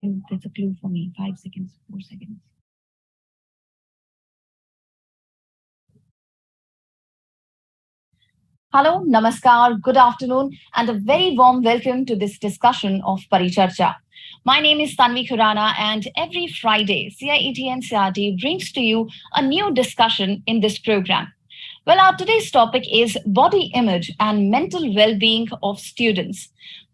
That's a clue for me. 5 seconds, 4 seconds. Hello, namaskar, good afternoon, and a very warm welcome to this discussion of Paricharcha. My name is Tanvi Khurana, and every Friday, CIET NCERT brings to you a new discussion in this program. Well, our today's topic is body image and mental well-being of students.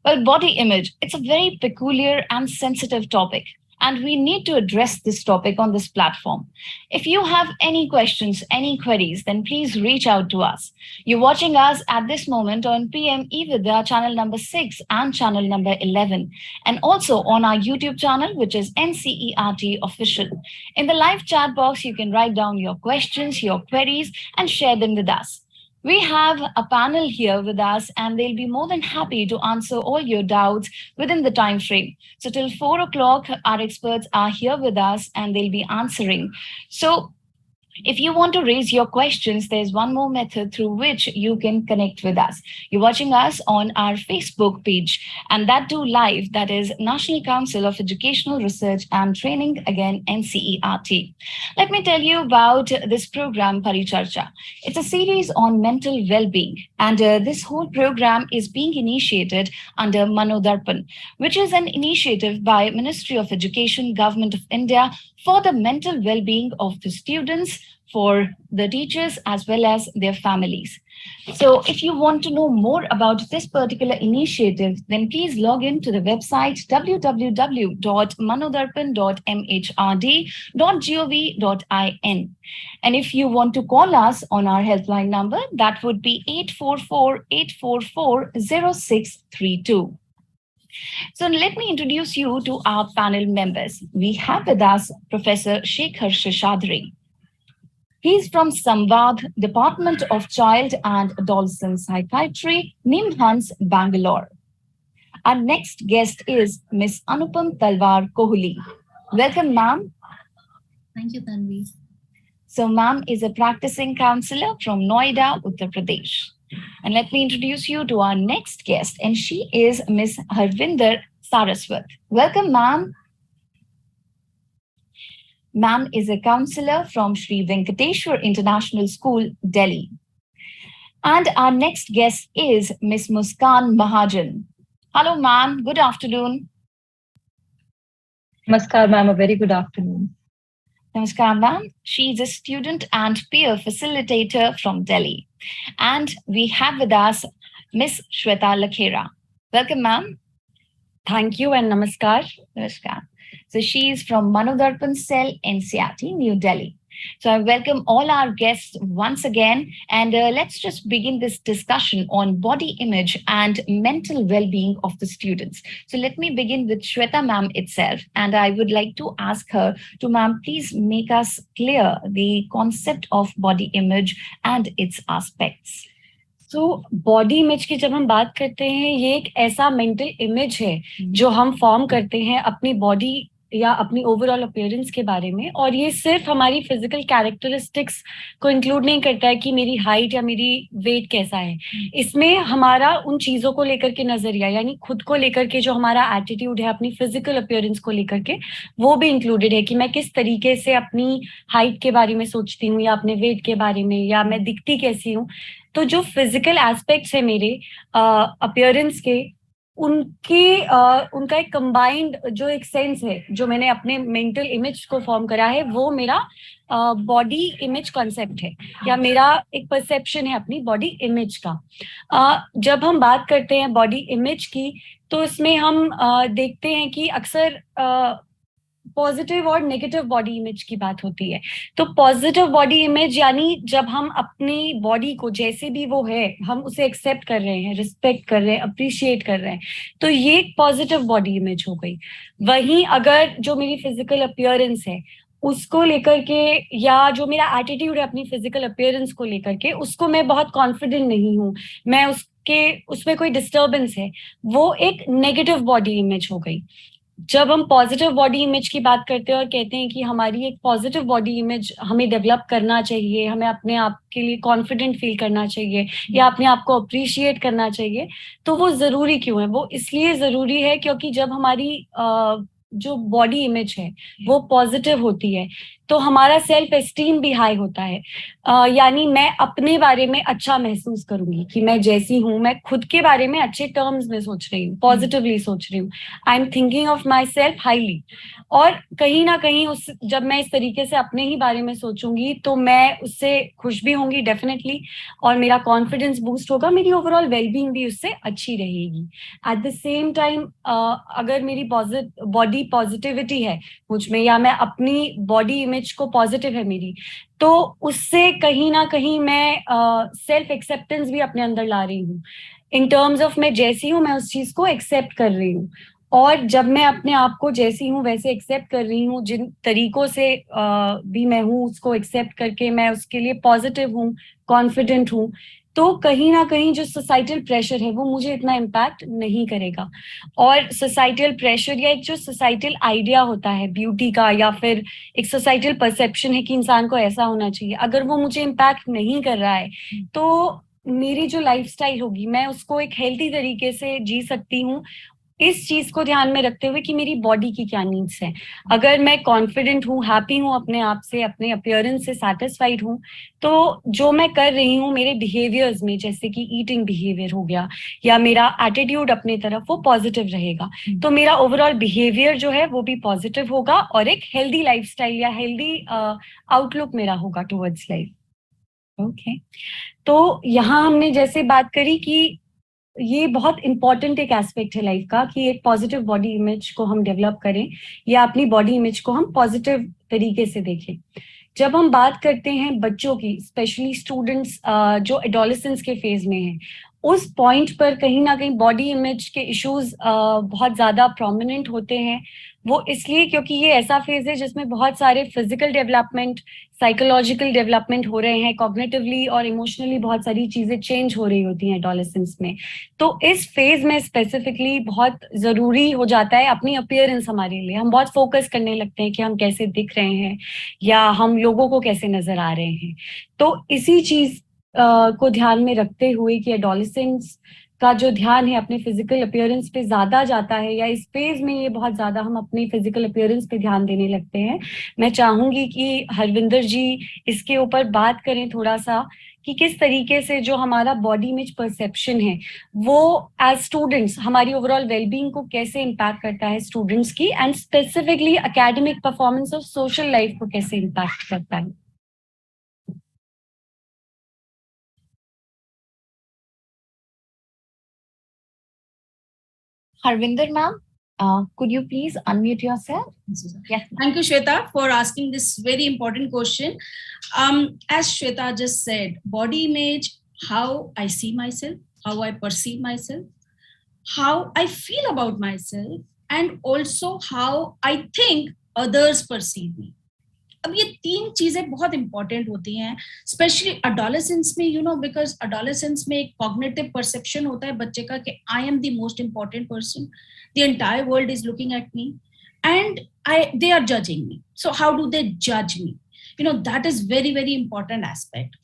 Well, body image, it's a very peculiar and sensitive topic, and we need to address this topic on this platform. If you have any questions, any queries, then please reach out to us. You're watching us at this moment on PMeVIDYA channel number 6 and channel number 11, and also on our YouTube channel, which is NCERT Official. In the live chat box, you can write down your questions, your queries, and share them with us. We have a panel here with us, and they'll be more than happy to answer all your doubts within the time frame. So till 4 o'clock, our experts are here with us, and they'll be answering. So if you want to raise your questions, there's one more method through which you can connect with us. You're watching us on our Facebook page, and that too live. That is National Council of Educational Research and Training, again, NCERT. Let me tell you about this program, Paricharcha. It's a series on mental well-being, and this whole program is being initiated under Manodarpan, which is an initiative by Ministry of Education, Government of India, for the mental well-being of the students, for the teachers, as well as their families. So if you want to know more about this particular initiative, then please log in to the website www.manodarpan.mhrd.gov.in. And if you want to call us on our helpline number, that would be 844-844-0632. So let me introduce you to our panel members. We have with us Professor Shekhar Seshadri. He's from SAMVAD, Department of Child and Adolescent Psychiatry, NIMHANS, Bangalore. Our next guest is Ms. Anupam Talwar Kohli. Welcome, ma'am. Thank you, Tanvi. So, ma'am is a practicing counselor from Noida, Uttar Pradesh. And let me introduce you to our next guest, and she is Ms. Harvinder Saraswat. Welcome, ma'am. Ma'am is a counselor from Sri Venkateshwar International School, Delhi. And our next guest is Ms. Muskaan Mahajan. Hello, ma'am. Good afternoon. Namaskar, ma'am. A very good afternoon. Namaskar, ma'am. She is a student and peer facilitator from Delhi. And we have with us Ms. Shweta Lakhera. Welcome, ma'am. Thank you and namaskar. Namaskar. So she is from Manodarpan Cell, NCERT, New Delhi. So I welcome all our guests once again, and let's just begin this discussion on body image and mental well-being of the students. So let me begin with Shweta ma'am itself, and I would like to ask her to, ma'am, please make us clear the concept of body image and its aspects. So body image की जब हम बात करते हैं, ये एक ऐसा mental image है जो हम फॉर्म करते हैं अपनी बॉडी या अपनी ओवरऑल अपीयरेंस के बारे में, और ये सिर्फ हमारी फिजिकल कैरेक्टरिस्टिक्स को इंक्लूड नहीं करता है कि मेरी हाइट या मेरी वेट कैसा है. इसमें हमारा उन चीज़ों को लेकर के नजरिया, यानी खुद को लेकर के जो हमारा एटीट्यूड है अपनी फिजिकल अपीयरेंस को लेकर के, वो भी इंक्लूडेड है कि मैं किस तरीके से अपनी हाइट के बारे में सोचती हूँ या अपने वेट के बारे में, या मैं दिखती कैसी हूँ. तो जो फिजिकल एस्पेक्ट्स है मेरे अपीयरेंस के, उनका एक कंबाइंड जो एक सेंस है जो मैंने अपने मेंटल इमेज को फॉर्म करा है, वो मेरा बॉडी इमेज कॉन्सेप्ट है, या मेरा एक परसेप्शन है अपनी बॉडी इमेज का. जब हम बात करते हैं बॉडी इमेज की, तो इसमें हम देखते हैं कि अक्सर पॉजिटिव और नेगेटिव बॉडी इमेज की बात होती है. तो पॉजिटिव बॉडी इमेज यानी जब हम अपनी बॉडी को जैसे भी वो है, हम उसे एक्सेप्ट कर रहे हैं, रिस्पेक्ट कर रहे हैं, अप्रिशिएट कर रहे हैं, तो ये एक पॉजिटिव बॉडी इमेज हो गई. वहीं अगर जो मेरी फिजिकल अपीयरेंस है उसको लेकर के, या जो मेरा एटीट्यूड है अपनी फिजिकल अपीयरेंस को लेकर के, उसको मैं बहुत कॉन्फिडेंट नहीं हूँ, मैं उसमें कोई डिस्टर्बेंस है, वो एक नेगेटिव बॉडी इमेज हो गई. जब हम पॉजिटिव बॉडी इमेज की बात करते हैं और कहते हैं कि हमारी एक पॉजिटिव बॉडी इमेज हमें डेवलप करना चाहिए, हमें अपने आप के लिए कॉन्फिडेंट फील करना चाहिए या अपने आप को अप्रिशिएट करना चाहिए, तो वो ज़रूरी क्यों है? वो इसलिए ज़रूरी है क्योंकि जब हमारी जो बॉडी इमेज है वो पॉजिटिव होती है तो हमारा सेल्फ एस्टीम भी हाई होता है। यानी मैं अपने बारे में अच्छा महसूस करूंगी कि मैं जैसी हूँ, मैं खुद के बारे में अच्छे टर्म्स में सोच रही हूँ, पॉजिटिवली सोच रही हूँ, I am thinking of my self highly. और कहीं ना कहीं जब मैं इस तरीके से अपने ही बारे में सोचूंगी तो मैं उससे खुश भी होंगी डेफिनेटली, और मेरा कॉन्फिडेंस बूस्ट होगा, मेरी ओवरऑल वेलबींग भी उससे अच्छी रहेगी। एट द सेम टाइम अगर मेरी बॉडी पॉजिटिविटी है मुझ में, या मैं अपनी बॉडी इमेज को पॉजिटिव है मेरी, तो उससे कहीं ना कहीं मैं सेल्फ एक्सेप्टेंस भी अपने अंदर ला रही हूँ। इन टर्म्स ऑफ मैं जैसी हूँ मैं उस चीज को एक्सेप्ट कर रही हूँ, और जब मैं अपने आप को जैसी हूँ वैसे एक्सेप्ट कर रही हूँ, जिन तरीकों से भी मैं हूँ उसको एक्सेप्ट करके मैं उसके लिए पॉजिटिव हूँ, कॉन्फिडेंट हूँ, तो कहीं ना कहीं जो सोसाइटल प्रेशर है वो मुझे इतना इम्पैक्ट नहीं करेगा। और सोसाइटल प्रेशर या एक जो सोसाइटल आइडिया होता है ब्यूटी का, या फिर एक सोसाइटल परसेप्शन है कि इंसान को ऐसा होना चाहिए, अगर वो मुझे इम्पैक्ट नहीं कर रहा है तो मेरी जो लाइफस्टाइल होगी मैं उसको एक हेल्थी तरीके से जी सकती हूँ, इस चीज को ध्यान में रखते हुए कि मेरी बॉडी की क्या नीड्स हैं। अगर मैं कॉन्फिडेंट हूँ, हैप्पी हूँ अपने आप से, अपने अपीयरेंस से सैटिस्फाइड हूँ, तो जो मैं कर रही हूँ मेरे बिहेवियर्स में, जैसे कि ईटिंग बिहेवियर हो गया या मेरा एटीट्यूड अपने तरफ, वो पॉजिटिव रहेगा। तो मेरा ओवरऑल बिहेवियर जो है वो भी पॉजिटिव होगा और एक हेल्दी लाइफस्टाइल या हेल्दी आउटलुक मेरा होगा टुवर्ड्स लाइफ। ओके, तो यहाँ हमने जैसे बात करी कि ये बहुत इंपॉर्टेंट एक एस्पेक्ट है लाइफ का कि एक पॉजिटिव बॉडी इमेज को हम डेवलप करें या अपनी बॉडी इमेज को हम पॉजिटिव तरीके से देखें। जब हम बात करते हैं बच्चों की, स्पेशली स्टूडेंट्स जो एडोलेसेंस के फेज में हैं, उस पॉइंट पर कहीं ना कहीं बॉडी इमेज के इश्यूज बहुत ज्यादा प्रोमिनेंट होते हैं। वो इसलिए क्योंकि ये ऐसा फेज है जिसमें बहुत सारे फिजिकल डेवलपमेंट, साइकोलॉजिकल डेवलपमेंट हो रहे हैं, कॉग्निटिवली और इमोशनली बहुत सारी चीजें चेंज हो रही होती हैं एडोलेसेंस में। तो इस फेज में स्पेसिफिकली बहुत जरूरी हो जाता है अपनी अपीयरेंस हमारे लिए। हम बहुत फोकस करने लगते हैं कि हम कैसे दिख रहे हैं या हम लोगों को कैसे नजर आ रहे हैं। तो इसी चीज को ध्यान में रखते हुए कि एडोलेसेंस का जो ध्यान है अपने फिजिकल अपीयरेंस पे ज्यादा जाता है, या इस फेज में ये बहुत ज्यादा हम अपने फिजिकल अपीयरेंस पे ध्यान देने लगते हैं, मैं चाहूंगी कि हरविंदर जी इसके ऊपर बात करें थोड़ा सा कि किस तरीके से जो हमारा बॉडी इमेज परसेप्शन है वो एज स्टूडेंट्स हमारी ओवरऑल वेलबींग को कैसे इम्पैक्ट करता है स्टूडेंट्स की, एंड स्पेसिफिकली एकेडमिक परफॉर्मेंस और सोशल लाइफ को कैसे इम्पैक्ट करता है। Harvinder ma'am, could you please unmute yourself? Yes. Thank you, Shweta, for asking this very important question. As Shweta just said, body image, how I see myself, how I perceive myself, how I feel about myself, and also how I think others perceive me. अब ये तीन चीजें बहुत important होती हैं, specially adolescence में, you know, because adolescence में एक कॉग्निटिव परसेप्शन होता है बच्चे का कि I am the most important person, the entire world is looking at me and they are judging me. So how do they judge me? You know, that is very, very important aspect.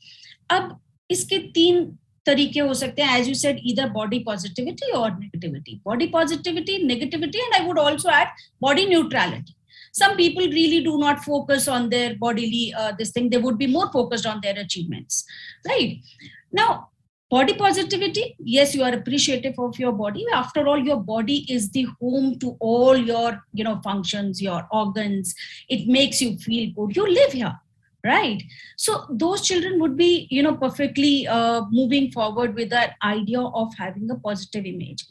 अब इसके तीन तरीके हो सकते हैं, as you said, either body positivity or negativity. Body positivity, negativity, and I would also add body neutrality. Some people really do not focus on their bodily this thing. They would be more focused on their achievements, right? Now, body positivity, yes, you are appreciative of your body. After all, your body is the home to all your, you know, functions, your organs. It makes you feel good. You live here, right? So those children would be, you know, perfectly moving forward with that idea of having a positive image.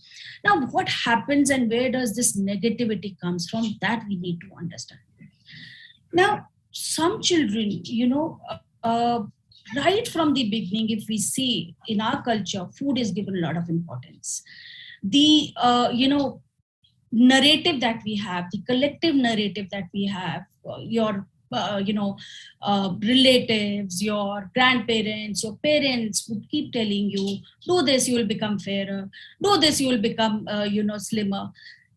Now, what happens and where does this negativity comes from? That we need to understand. Now, some children, you know, right from the beginning, if we see in our culture, food is given a lot of importance. The, you know, narrative that we have, the collective narrative that we have, your, you know, relatives, your grandparents, your parents would keep telling you, do this, you will become fairer, do this, you will become, you know, slimmer.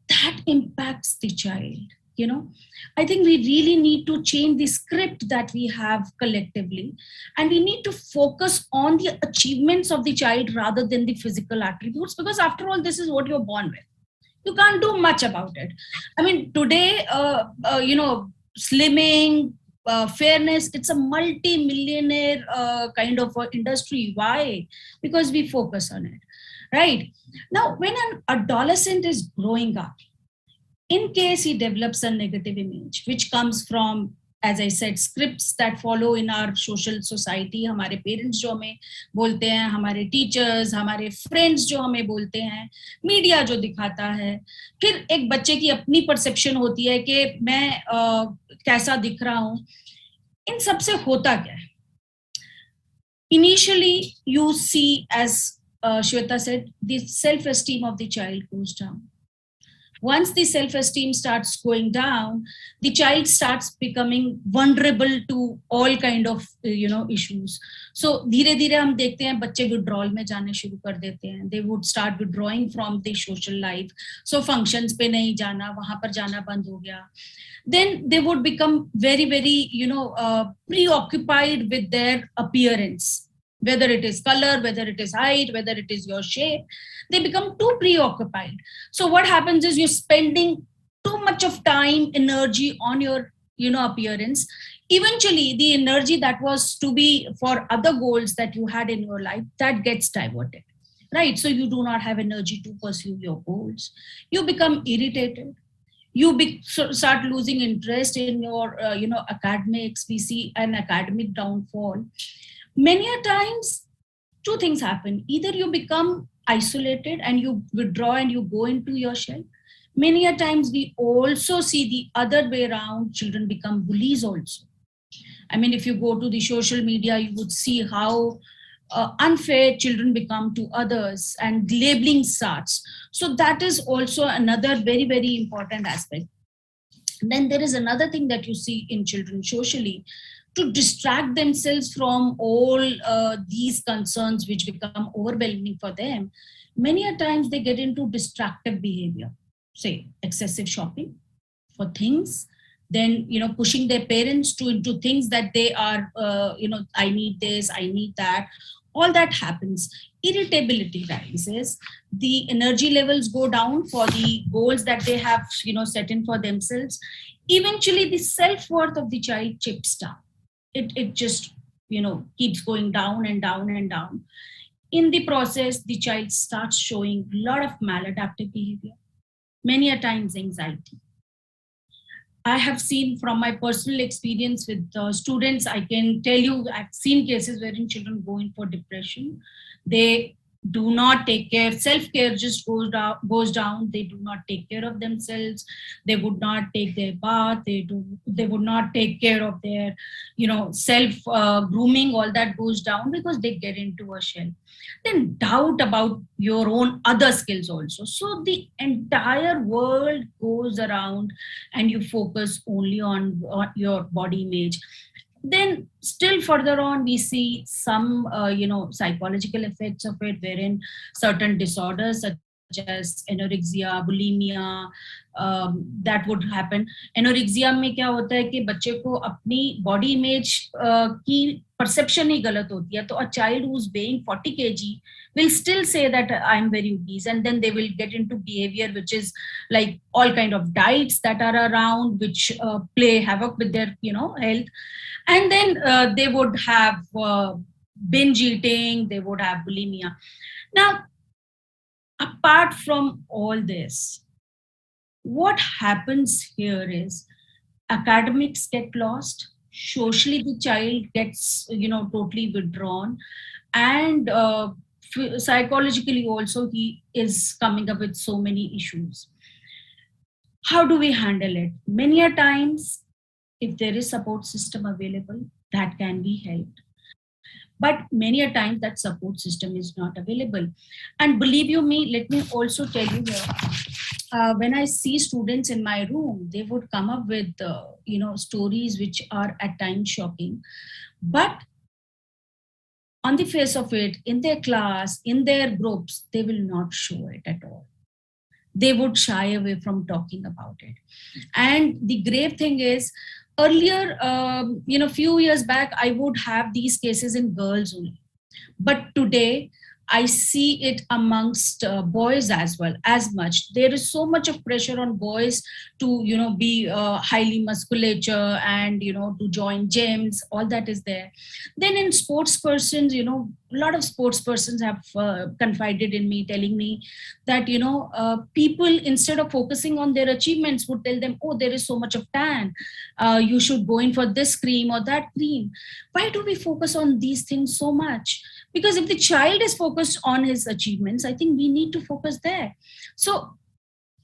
That impacts the child. You know, I think we really need to change the script that we have collectively, and we need to focus on the achievements of the child rather than the physical attributes, because after all, this is what you're born with. You can't do much about it. I mean, today, slimming, fairness, it's a multi-millionaire kind of industry. Why? Because we focus on it, right? Now, when an adolescent is growing up, in case he develops a negative image, which comes from, as I said, scripts that follow in our social society, हमारे parents जो हमें बोलते हैं, हमारे teachers, हमारे friends जो हमें बोलते हैं, media जो दिखाता है, फिर एक बच्चे की अपनी perception होती है कि मैं कैसा दिख रहा हूँ, इन सब से होता क्या है? Initially, you see, as Shweta said, the self-esteem of the child goes down. Once the self-esteem starts going down, the child starts becoming vulnerable to all kind of issues. So धीरे-धीरे हम देखते हैं बच्चे withdrawal में जाने शुरू कर देते हैं. They would start withdrawing from the social life. So functions पे नहीं जाना, वहाँ पर जाना बंद हो गया. Then they would become very, very preoccupied with their appearance. Whether it is color, whether it is height, whether it is your shape, they become too preoccupied. So what happens is you're spending too much of time, energy on your, appearance. Eventually, the energy that was to be for other goals that you had in your life, that gets diverted, right? So you do not have energy to pursue your goals. You become irritated. You start losing interest in your, academics. We see an academic downfall. Many a times, two things happen. Either you become isolated and you withdraw and you go into your shell. Many a times we also see the other way around, children become bullies also. I mean, if you go to the social media, you would see how unfair children become to others and labeling starts. So that is also another very, very important aspect. Then there is another thing that you see in children socially, to distract themselves from all these concerns which become overwhelming for them. Many a times they get into distractive behavior, say excessive shopping for things, then pushing their parents into things that they are, I need this, I need that. All that happens. Irritability rises. The energy levels go down for the goals that they have, set in for themselves. Eventually, the self-worth of the child chips down. It just, keeps going down and down and down. In the process, the child starts showing a lot of maladaptive behavior, many a times anxiety. I have seen from my personal experience with students, I can tell you, I've seen cases wherein children go in for depression. They do not take care. Self-care just goes down. They do not take care of themselves. They would not take their bath. They would not take care of their, self-grooming. All that goes down because they get into a shell. Then doubt about your own other skills also. So the entire world goes around and you focus only on your body image. Then still further on, we see some, psychological effects of it, wherein certain disorders such as anorexia, bulimia, that would happen. Anorexia में क्या होता है कि बच्चे को अपनी body image की perception ही गलत होती है. तो a child who's weighing 40 kg will still say that I'm very obese, and then they will get into behavior which is like all kind of diets that are around, which play havoc with their, health. And then they would have binge eating, they would have bulimia. Now, apart from all this, what happens here is academics get lost, socially the child gets, totally withdrawn, and psychologically also he is coming up with so many issues. How do we handle it? Many a times, if there is support system available, that can be helped. But many a time that support system is not available. And believe you me, let me also tell you here, when I see students in my room, they would come up with, stories which are at times shocking. But on the face of it, in their class, in their groups, they will not show it at all. They would shy away from talking about it. And the grave thing is, earlier, few years back, I would have these cases in girls only. But today, I see it amongst boys as well, as much. There is so much of pressure on boys to, be highly musculature and, to join gyms, all that is there. Then in sports persons, a lot of sports persons have confided in me, telling me that, people, instead of focusing on their achievements, would tell them, oh, there is so much of tan. You should go in for this cream or that cream. Why do we focus on these things so much? Because if the child is focused on his achievements, I think we need to focus there. So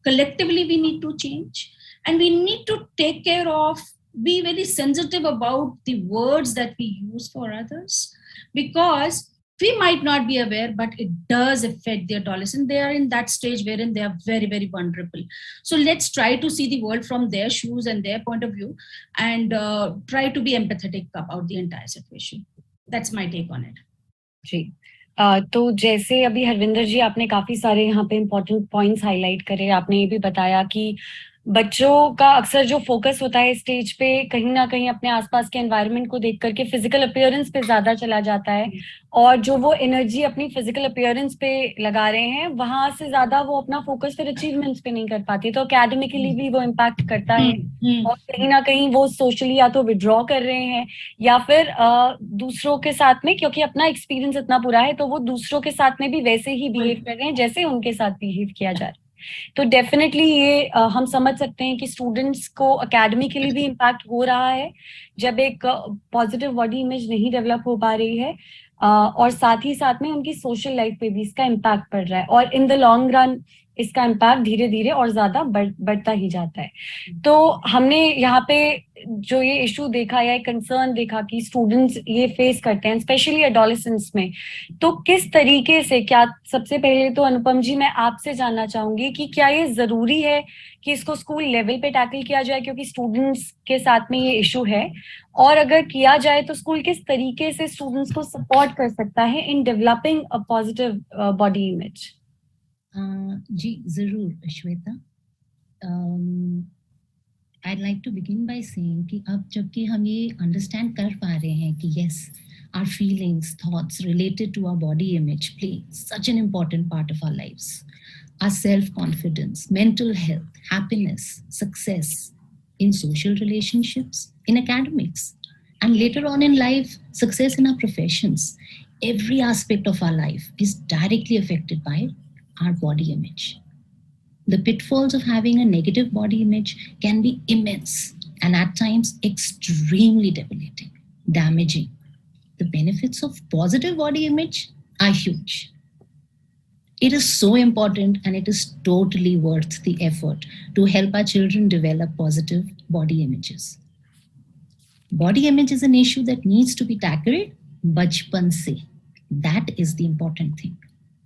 collectively, we need to change, and we need to take care of, be very sensitive about the words that we use for others, because we might not be aware, but it does affect the adolescent. They are in that stage wherein they are very, very vulnerable. So let's try to see the world from their shoes and their point of view, and try to be empathetic about the entire situation. That's my take on it. जी, तो जैसे अभी हरविंदर जी आपने काफी सारे यहाँ पे important points highlight करे. आपने ये भी बताया कि बच्चों का अक्सर जो फोकस होता है स्टेज पे कहीं ना कहीं अपने आसपास के एनवायरनमेंट को देख करके फिजिकल अपीयरेंस पे ज्यादा चला जाता है, और जो वो एनर्जी अपनी फिजिकल अपीयरेंस पे लगा रहे हैं वहां से ज्यादा वो अपना फोकस फिर अचीवमेंट्स पे नहीं कर पाती. तो एकेडमिकली भी वो इम्पैक्ट करता है, और कहीं ना कहीं वो सोशली या तो विड्रॉ कर रहे हैं या फिर दूसरों के साथ में, क्योंकि अपना एक्सपीरियंस इतना बुरा है तो वो दूसरों के साथ में भी वैसे ही बिहेव कर रहे हैं जैसे उनके साथ बिहेव किया जा रहा है. तो डेफिनेटली ये हम समझ सकते हैं कि स्टूडेंट्स को एकेडमिकली भी इम्पैक्ट हो रहा है जब एक पॉजिटिव बॉडी इमेज नहीं डेवलप हो पा रही है, और साथ ही साथ में उनकी सोशल लाइफ पे भी इसका इम्पैक्ट पड़ रहा है, और इन द लॉन्ग रन इसका इम्पैक्ट धीरे धीरे और ज्यादा बढ़ता ही जाता है. तो हमने यहाँ पे जो ये इशू देखा या कंसर्न देखा कि स्टूडेंट्स ये फेस करते हैं स्पेशली एडोलेसेंस में, तो किस तरीके से, क्या सबसे पहले तो अनुपम जी मैं आपसे जानना चाहूंगी कि क्या ये जरूरी है कि इसको स्कूल लेवल पे टैकल किया जाए क्योंकि स्टूडेंट्स के साथ में ये इशू है, और अगर किया जाए तो स्कूल किस तरीके से स्टूडेंट्स को सपोर्ट कर सकता है in developing a positive body image? जी जरूर Shweta. I'd like to begin by saying कि अब जबकि हम ये understand कर पा रहे हैं कि yes, our feelings, thoughts related to our body image play such an important part of our lives. Our self-confidence, mental health, happiness, success in social relationships, in academics, and later on in life, success in our professions. Every aspect of our life is directly affected by our body image. The pitfalls of having a negative body image can be immense and at times extremely debilitating, damaging. The benefits of positive body image are huge. It is so important and it is totally worth the effort to help our children develop positive body images. Body image is an issue that needs to be tackled bachpan se. That is the important thing.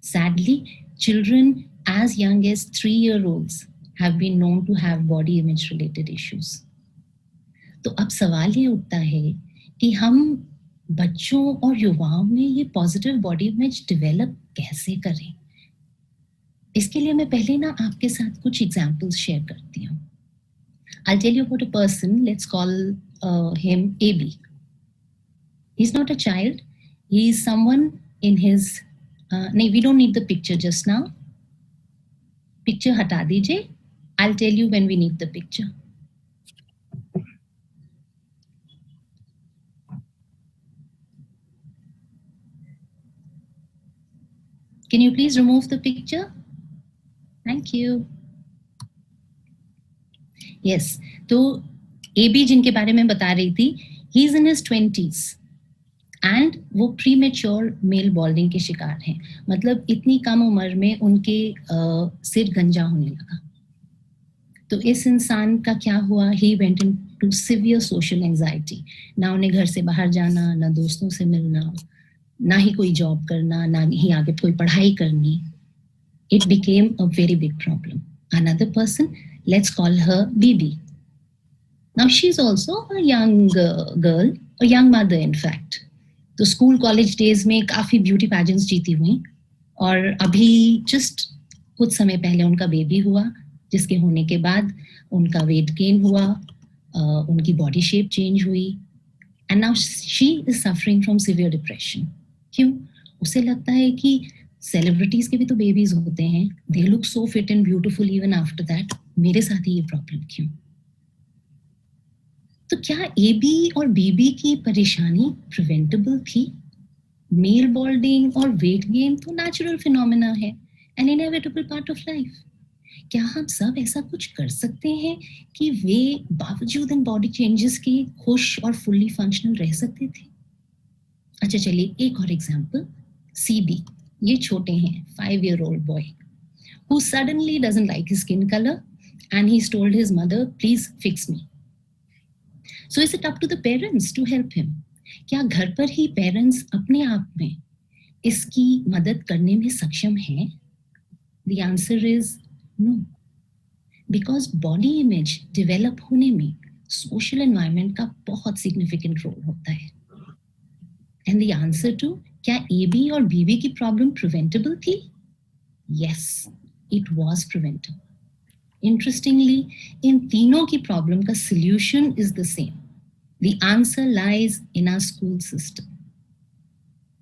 Sadly, children as young as 3-year-olds have been known to have body image related issues. तो अब सवाल ये उठता है कि हम बच्चों और युवाओं में ये पॉजिटिव बॉडी इमेज डेवलप कैसे करें. इसके लिए मैं पहले ना आपके साथ कुछ एग्जांपल्स शेयर करती हूँ. I'll tell you about a person. Let's call him AB. He's not a child. He's someone in his नहीं, we don't need the picture just now. Picture हटा दीजिए. I'll tell you when we need the picture. Can you please remove the picture? Thank you. Yes, तो AB जिनके बारे में बता रही थी, he's in his 20s. And वो प्री मेच्योर मेल बॉल्डिंग के शिकार हैं. मतलब इतनी कम उम्र में उनके सिर गंजा होने लगा. तो इस इंसान का क्या हुआ? He went into severe social anxiety. ना उन्हें घर से बाहर जाना, ना दोस्तों से मिलना, ना ही कोई जॉब करना, ना ही आगे कोई पढ़ाई करनी. It became a very big problem. Another person, let's call her BB. Now she is also a young girl, a young mother in fact. तो स्कूल कॉलेज डेज में काफी ब्यूटी पैजेंट्स जीती हुई, और अभी जस्ट कुछ समय पहले उनका बेबी हुआ, जिसके होने के बाद उनका वेट गेन हुआ, उनकी बॉडी शेप चेंज हुई, and now she is suffering from severe depression. क्यों? उसे लगता है कि सेलिब्रिटीज के भी तो बेबीज होते हैं, they look so fit and beautiful even after that. मेरे साथ ही ये प्रॉब्लम क्यों? तो क्या AB और BB की परेशानी प्रिवेंटेबल थी? मेल बॉल्डिंग और वेट गेन तो नेचुरल फिनोमेना है, N inevitable part of life. क्या हम सब ऐसा कुछ कर सकते हैं कि वे बावजूद इन बॉडी चेंजेस के खुश और फुल्ली फंक्शनल रह सकते थे? अच्छा चलिए एक और एग्जांपल. CB, ये छोटे हैं, 5-year-old boy who suddenly doesn't like his skin color and he's told his mother, please fix me. So is it up to the parents to help him? क्या घर पर ही पेरेंट्स अपने आप में इसकी मदद करने में सक्षम हैं? The answer is no. Because body image develop होने में social environment का बहुत significant role होता है. And the answer to क्या AB और BB की problem preventable थी? Yes, it was preventable. Interestingly, इन तीनों की problem का solution is the same. The answer lies in our school system.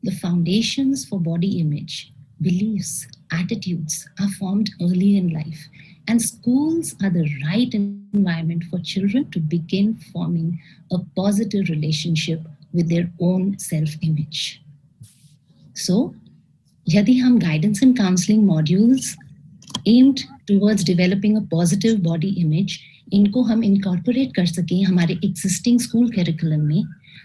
The foundations for body image, beliefs, attitudes are formed early in life, and schools are the right environment for children to begin forming a positive relationship with their own self-image. So, यदि हम guidance and counseling modules aimed towards developing a positive body image, इनको हम incorporate कर सकें हमारे existing school curriculum में,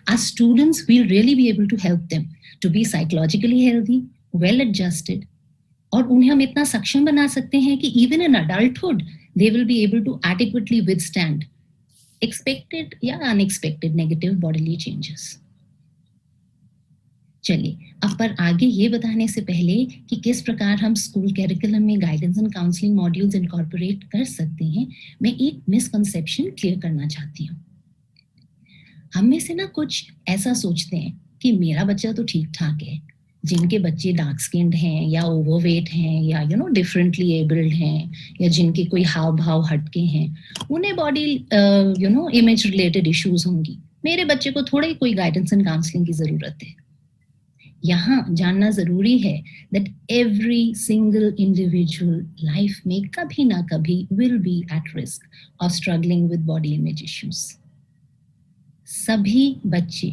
as students we'll really be able to help them to be psychologically healthy, well adjusted, और उन्हें हम इतना सक्षम बना सकते हैं कि even in adulthood they will be able to adequately withstand expected या unexpected negative bodily changes. चलिए अब पर आगे ये बताने से पहले कि किस प्रकार हम स्कूल कैरिकुलम में guidance and counselling modules incorporate कर सकते हैं, मैं एक मिसकंसेप्शन क्लियर करना चाहती हूँ. हम में से ना कुछ ऐसा सोचते हैं कि मेरा बच्चा तो ठीक ठाक है, जिनके बच्चे डार्क स्किन्ड हैं या ओवरवेट हैं या डिफरेंटली एबल्ड हैं या जिनके कोई हाव भाव हटके हैं, उन्हें बॉडी इमेज रिलेटेड इश्यूज होंगी. मेरे बच्चे को थोड़ा ही कोई गाइडेंस एंड काउंसलिंग की जरूरत है. यहाँ जानना जरूरी है that every single individual life में कभी ना कभी will be at risk of struggling with body image issues. सभी बच्चे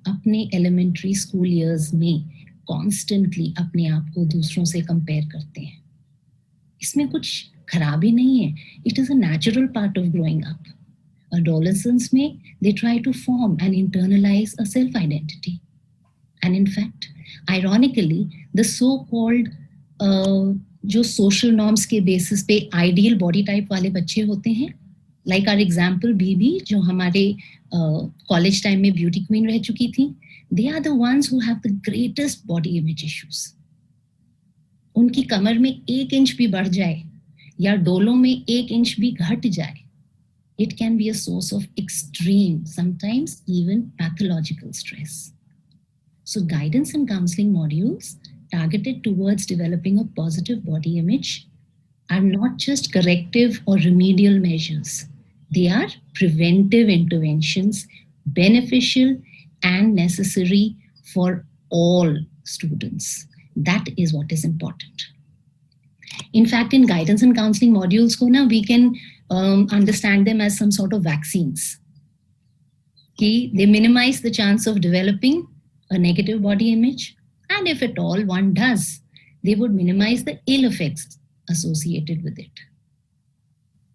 अपने elementary school years में constantly अपने आप को दूसरों से compare करते हैं. इसमें कुछ खराबी नहीं है. It is a natural part of growing up. Adolescents में they try to form and internalize a self-identity. And in fact, ironically, the so-called जो social norms के basis पे ideal body type वाले बच्चे होते हैं, like our example BB जो हमारे college time में beauty queen रह चुकी थी, they are the ones who have the greatest body image issues. उनकी कमर में 1 इंच भी बढ़ जाए या डोलों में 1 इंच भी घट जाए, it can be a source of extreme, sometimes even pathological stress. So guidance and counseling modules targeted towards developing a positive body image are not just corrective or remedial measures. They are preventive interventions, beneficial and necessary for all students. That is what is important. In fact, in guidance and counseling modules, we can understand them as some sort of vaccines. Okay? They minimize the chance of developing a negative body image, and if at all one does, they would minimize the ill effects associated with it.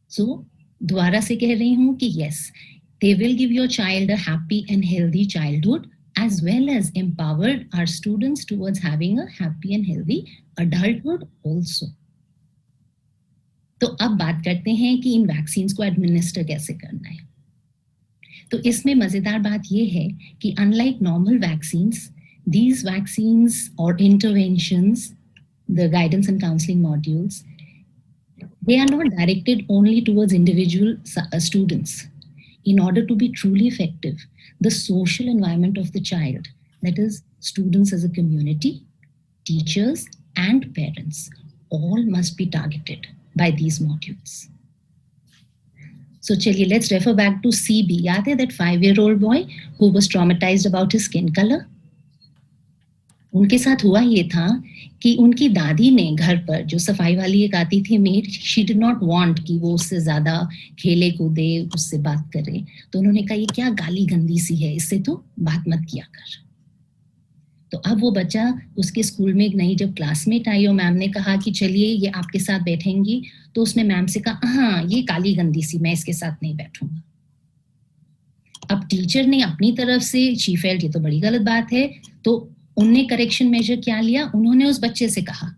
So, दोबारा से कह रही हूँ कि yes, they will give your child a happy and healthy childhood as well as empowered our students towards having a happy and healthy adulthood also. तो अब बात करते हैं कि इन वैक्सीन्स को एडमिनिस्टर कैसे करना है. तो इसमें मजेदार बात यह है कि unlike normal vaccines, these vaccines or interventions, the guidance and counseling modules, they are not directed only towards individual students. In order to be truly effective, the social environment of the child, that is students as a community, teachers and parents, all must be targeted by these modules. So chaliye, let's refer back to CB. याद है that 5-year-old boy who was traumatized about his skin color? उनके साथ हुआ ये था कि उनकी दादी ने घर पर, जो सफाई वाली एक आती थी made, she did not want कि वो उससे ज्यादा खेले कूदे, उससे बात करे, तो उन्होंने कहा ये क्या गाली गंदी सी है, इससे तो बात मत किया कर। तो अब वो बच्चा, उसके स्कूल में एक नई जब क्लासमेट आई और मैम ने कहा कि चलिए ये आपके साथ बैठेंगी, तो उसने मैम से कहा हाँ ये काली गंदी सी, मैं इसके साथ नहीं बैठूंगा। अब टीचर ने अपनी तरफ से, शी फेल्ट ये तो बड़ी गलत बात है, तो उनने करेक्शन मेजर क्या लिया, उन्होंने उस बच्चे से कहा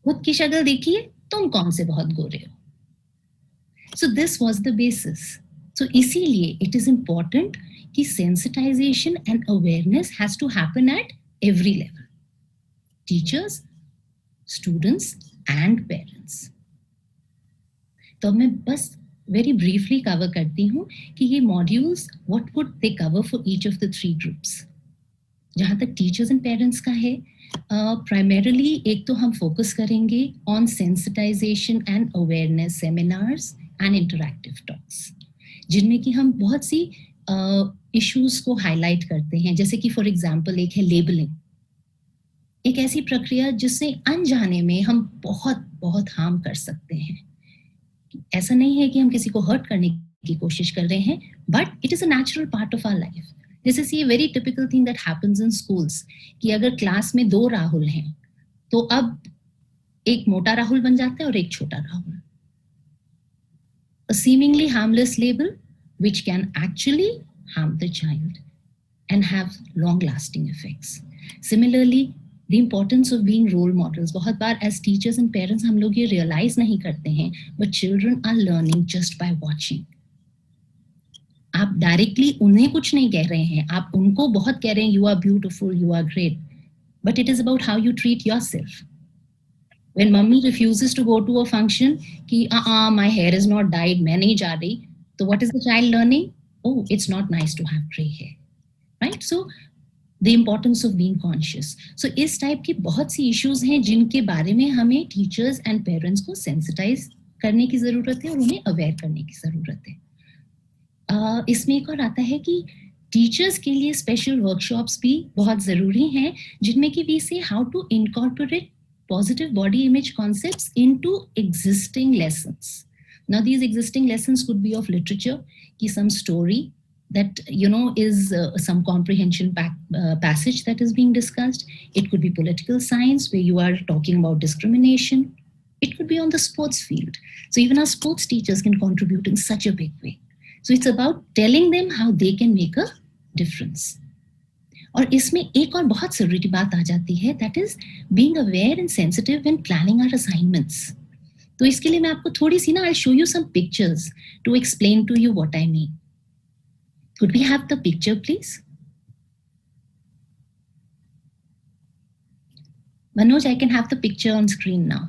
खुद की शक्ल देखिए, तुम कौन से बहुत गोरे हो। So this was the basis. So इसीलिए इट इज इम्पोर्टेंट कि sensitization and awareness has to happen at every level, teachers, students and parents. तो मैं बस वेरी ब्रीफली कवर करती हूँ कि ये modules what would they cover for each of the 3 groups. जहाँ तक टीचर्स एंड पेरेंट्स का है, प्राइमरीली एक तो हम फोकस करेंगे on sensitisation and awareness seminars and interactive talks, जिनमें कि हम बहुत सी इश्यूज को हाईलाइट करते हैं। जैसे कि फॉर एग्जांपल एक है लेबलिंग, एक ऐसी प्रक्रिया जिससे अनजाने में हम बहुत बहुत हार्म कर सकते हैं। ऐसा नहीं है कि हम किसी को हर्ट करने की कोशिश कर रहे हैं, but it is a natural part of our life. This is a very typical thing that happens in schools कि अगर क्लास में 2 राहुल हैं तो अब एक मोटा राहुल बन जाता है और एक छोटा Rahul. A seemingly harmless label which can actually harm the child and have long-lasting effects. Similarly, the importance of being role models. बहुत बार as teachers and parents हम लोग ये realize नहीं करते हैं, but children are learning just by watching. आप directly उन्हें कुछ नहीं कह रहे हैं, आप उनको बहुत कह रहे हैं you are beautiful, you are great, but it is about how you treat yourself. When mummy refuses to go to a function कि my hair is not dyed, मैं नहीं जा रही, तो what is the child learning? Oh it's not nice to have grey hair, right? So the importance of being conscious. So इस type की बहुत सी issues हैं जिनके बारे में हमें टीचर्स एंड पेरेंट्स को सेंसिटाइज करने की जरूरत है और उन्हें अवेयर करने की जरूरत है। इसमें एक और आता है कि टीचर्स के लिए स्पेशल वर्कशॉप्स भी बहुत जरूरी हैं, जिनमें कि we say how to incorporate positive body image concepts into existing lessons. Now these existing lessons could be of literature, की some story that is some comprehension passage that is being discussed. It could be political science where you are talking about discrimination. It could be on the sports field. So even our sports teachers can contribute in such a big way. So it's about telling them how they can make a difference. और इसमें एक और बहुत जरूरी बात आ जाती है, that is being aware and sensitive when planning our assignments. तो इसके लिए मैं आपको थोड़ी सी I'll show you some pictures to explain to you what I mean. Could we have the picture, please? Manoj, I can have the picture on screen now.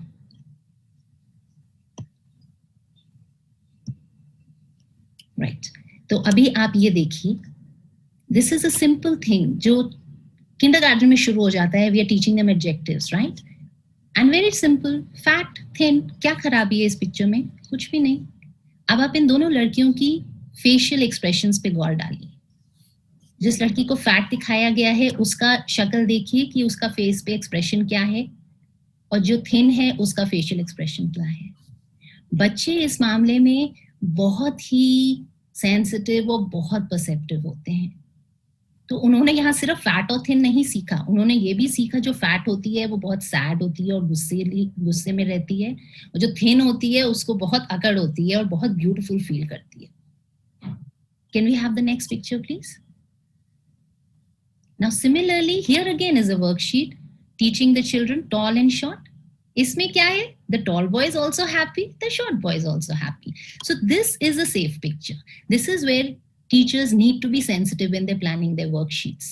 Right. तो अभी आप ये देखिए, this is a simple thing जो kindergarten में शुरू हो जाता है. We are teaching them adjectives, right? And very simple, fat, thin. क्या खराबी है इस पिक्चर में? कुछ भी नहीं. अब आप इन दोनों लड़कियों की फेशियल एक्सप्रेशंस पे गौर डालिए. जिस लड़की को फैट दिखाया गया है उसका शक्ल देखिए कि उसका फेस पे एक्सप्रेशन क्या है, और जो थिन है उसका फेशियल एक्सप्रेशन क्या है. बच्चे इस मामले में बहुत ही सेंसिटिव और बहुत परसेप्टिव होते हैं. तो उन्होंने यहाँ सिर्फ फैट और थिन नहीं सीखा, उन्होंने ये भी सीखा जो फैट होती है वो बहुत सैड होती है और गुस्से में रहती है, और जो थिन होती है उसको बहुत अकड़ होती है और बहुत ब्यूटीफुल फील करती है. Can we have the next picture, please? Now, similarly, here again is a worksheet teaching the children tall and short. इसमें क्या है? The tall boy is also happy, the short boy is also happy. So this is a safe picture. This is where teachers need to be sensitive when they're planning their worksheets.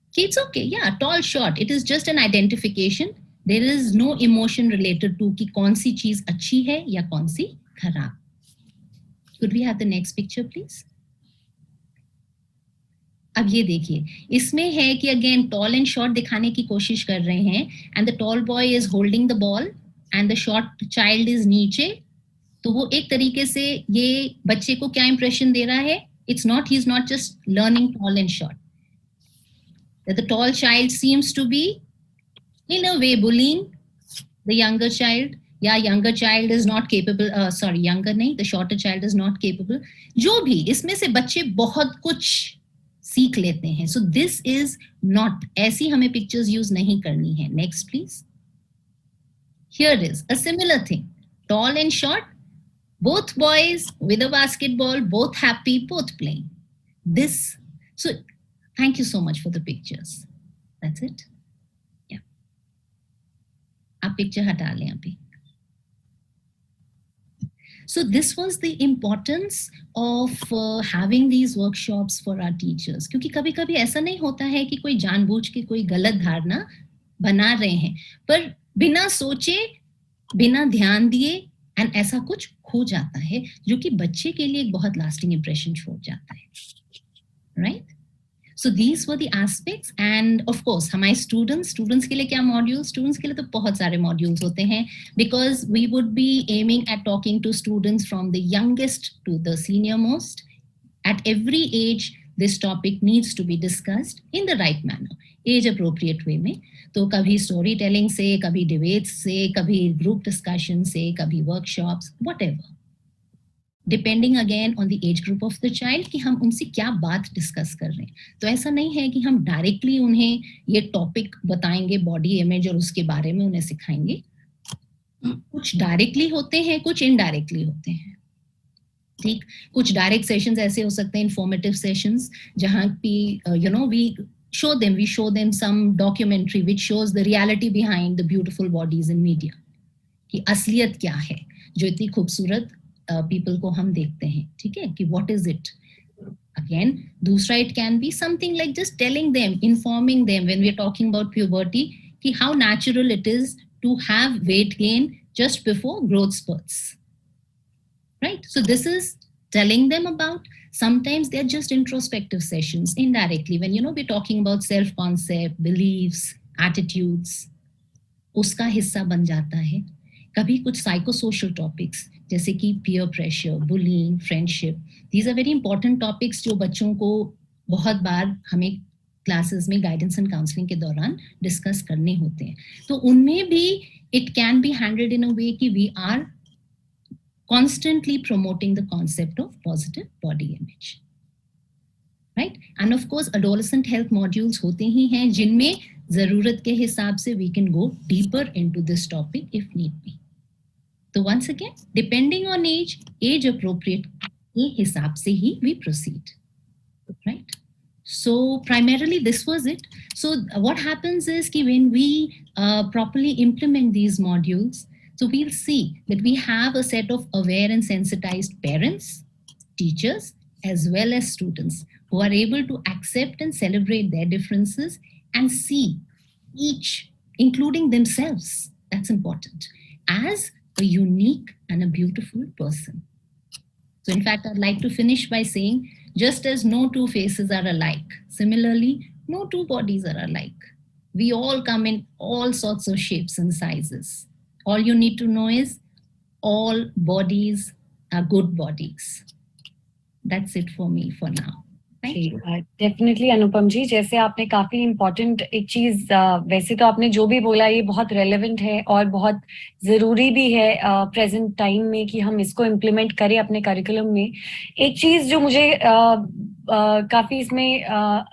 Okay, it's okay. Yeah, tall, short. It is just an identification. There is no emotion related to कि कौन सी चीज अच्छी है या कौन सी खराब. Could we have the next picture, please? अब ये देखिए, इसमें है कि अगेन टॉल एंड शॉर्ट दिखाने की कोशिश कर रहे हैं, and the tall boy is holding the ball and the short child is नीचे. तो वो एक तरीके से ये बच्चे को क्या इंप्रेशन दे रहा है? It's not, he is not just learning tall and short. that the tall child seems to be, in a way, bullying the younger child. Yeah, younger child is not capable, younger नहीं, the shorter child is not capable. जो भी, इसमें से बच्चे बहुत कुछ सीख लेते हैं. So this is not, ऐसी हमें pictures use नहीं करनी है. Next, please. Here is a similar thing. Tall and short, both boys with a basketball, both happy, both playing. This, so thank you so much for the pictures. That's it. Yeah. आप picture हटा लें अभी. So this was the importance of having these workshops for our teachers. क्योंकि कभी-कभी ऐसा नहीं होता है कि कोई जानबूझ के कोई गलत धारणा बना रहे हैं, पर बिना सोचे, बिना ध्यान दिए, and ऐसा कुछ हो जाता है जो कि बच्चे के लिए एक बहुत lasting impression छोड़ जाता है, right? So these were the aspects, and of course हमारे students के लिए क्या modules? Students के लिए तो बहुत सारे modules होते हैं, because we would be aiming at talking to students from the youngest to the senior most. At every age, this topic needs to be discussed in the right manner, age appropriate way में. तो कभी story telling से, कभी debates से, कभी group discussion से, कभी workshops, whatever. Depending again on the age group of the child कि हम उनसे क्या बात डिस्कस कर रहे हैं. तो ऐसा नहीं है कि हम डायरेक्टली उन्हें ये टॉपिक बताएंगे बॉडी इमेज और उसके बारे में उन्हें सिखाएंगे. कुछ डायरेक्टली होते हैं, कुछ इनडायरेक्टली होते हैं. ठीक, कुछ डायरेक्ट सेशंस ऐसे हो सकते हैं, इंफॉर्मेटिव सेशंस, जहाँ पे we show them some documentary which shows the reality behind the beautiful bodies in media. कि असलियत क्या है जो इतनी खूबसूरत people को हम देखते हैं. ठीक है, कि what is it? Again, दूसरा it can be something like just telling them, informing them when we are talking about puberty, कि how natural it is to have weight gain just before growth spurts. Right? So this is telling them about. Sometimes they're just introspective sessions indirectly when we're talking about self-concept, beliefs, attitudes. उसका हिस्सा बन जाता है. कभी कुछ psychosocial topics जैसे कि peer pressure, bullying, friendship. These are very important topics जो बच्चों को बहुत बार हमें क्लासेस में गाइडेंस एंड काउंसलिंग के दौरान डिस्कस करने होते हैं. तो उनमें भी it can be handled in a way कि we are constantly promoting the concept of positive body image. Right? And of course, adolescent health modules होते ही हैं जिनमें ज़रूरत के हिसाब से we can go deeper into this topic if need be. So once again, depending on age appropriate के हिसाब से ही we proceed. Right? So primarily this was it. So what happens is कि when we properly implement these modules, so we'll see that we have a set of aware and sensitized parents, teachers, as well as students who are able to accept and celebrate their differences and see each, including themselves, that's important, as a unique and a beautiful person. So in fact, I'd like to finish by saying, just as no two faces are alike, similarly, no two bodies are alike. We all come in all sorts of shapes and sizes. All you need to know is all bodies are good bodies. That's it for me for now. Definitely Anupam ji, जैसे आपने काफी important एक चीज, वैसे तो आपने जो भी बोला ये बहुत रेलेवेंट है और बहुत जरूरी भी है प्रेजेंट टाइम में कि हम इसको इम्प्लीमेंट करें अपने करिकुलम में. एक चीज जो मुझे काफी इसमें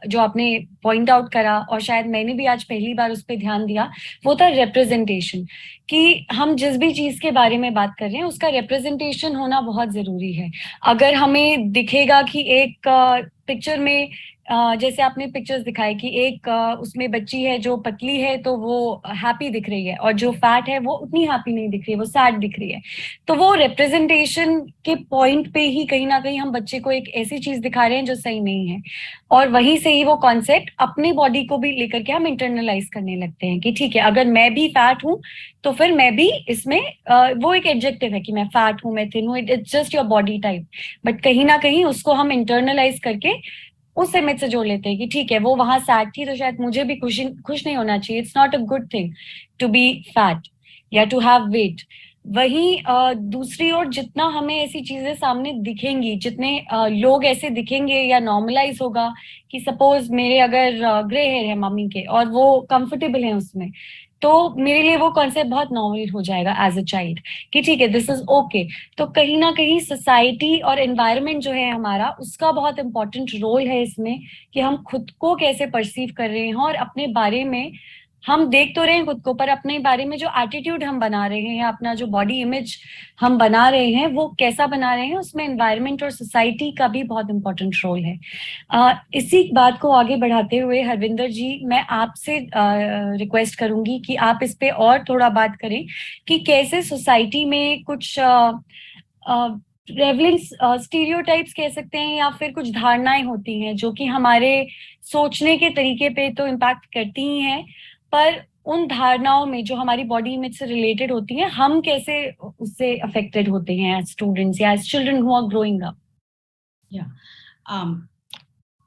जो आपने पॉइंट आउट करा और शायद मैंने भी आज पहली बार उस पर ध्यान दिया, वो था रिप्रेजेंटेशन. कि हम जिस भी चीज के बारे में बात कर रहे हैं उसका रिप्रेजेंटेशन होना बहुत जरूरी है. अगर हमें दिखेगा कि एक पिक्चर में जैसे आपने पिक्चर्स दिखाए कि एक उसमें बच्ची है जो पतली है तो वो हैप्पी दिख रही है और जो फैट है वो उतनी हैप्पी नहीं दिख रही है, वो सैड दिख रही है, तो वो रिप्रेजेंटेशन के पॉइंट पे ही कहीं ना कहीं हम बच्चे को एक ऐसी चीज दिखा रहे हैं जो सही नहीं है. और वहीं से ही वो कॉन्सेप्ट अपनी बॉडी को भी लेकर के हम इंटरनलाइज करने लगते हैं कि ठीक है, अगर मैं भी फैट हूँ तो फिर मैं भी इसमें वो एक एडजेक्टिव है कि मैं फैट हूँ, मैं थिन हूँ, it's just your body type. But कहीं ना कहीं उसको हम इंटरनलाइज करके उस इमेज से जोड़ लेते हैं कि ठीक है वो वहां सैड थी तो शायद मुझे भी खुश नहीं होना चाहिए. It's not a good thing to be fat या टू हैव वेट. वहीं दूसरी ओर जितना हमें ऐसी चीजें सामने दिखेंगी, जितने लोग ऐसे दिखेंगे या नॉर्मलाइज होगा कि सपोज मेरे अगर ग्रे हेयर है मम्मी के और वो कंफर्टेबल है उसमें, तो मेरे लिए वो कॉन्सेप्ट बहुत नॉर्मल हो जाएगा एज अ चाइल्ड कि ठीक है, दिस इज ओके। तो कहीं ना कहीं सोसाइटी और एनवायरनमेंट जो है हमारा, उसका बहुत इंपॉर्टेंट रोल है इसमें कि हम खुद को कैसे परसीव कर रहे हैं और अपने बारे में हम देख तो रहे हैं खुद को, पर अपने बारे में जो एटीट्यूड हम बना रहे हैं या अपना जो बॉडी इमेज हम बना रहे हैं वो कैसा बना रहे हैं, उसमें एनवायरनमेंट और सोसाइटी का भी बहुत इंपॉर्टेंट रोल है। इसी बात को आगे बढ़ाते हुए हरविंदर जी, मैं आपसे रिक्वेस्ट करूंगी कि आप इस पे और थोड़ा बात करें कि कैसे सोसाइटी में कुछ प्रेवलेंस स्टीरियोटाइप्स कह सकते हैं या फिर कुछ धारणाएं होती हैं जो कि हमारे सोचने के तरीके पे तो इम्पैक्ट करती ही हैं, पर उन धारणाओं में जो हमारी बॉडी इमेज से रिलेटेड होती हैं, हम कैसे उससे अफेक्टेड होते हैं एज स्टूडेंट्स या as children who are growing up.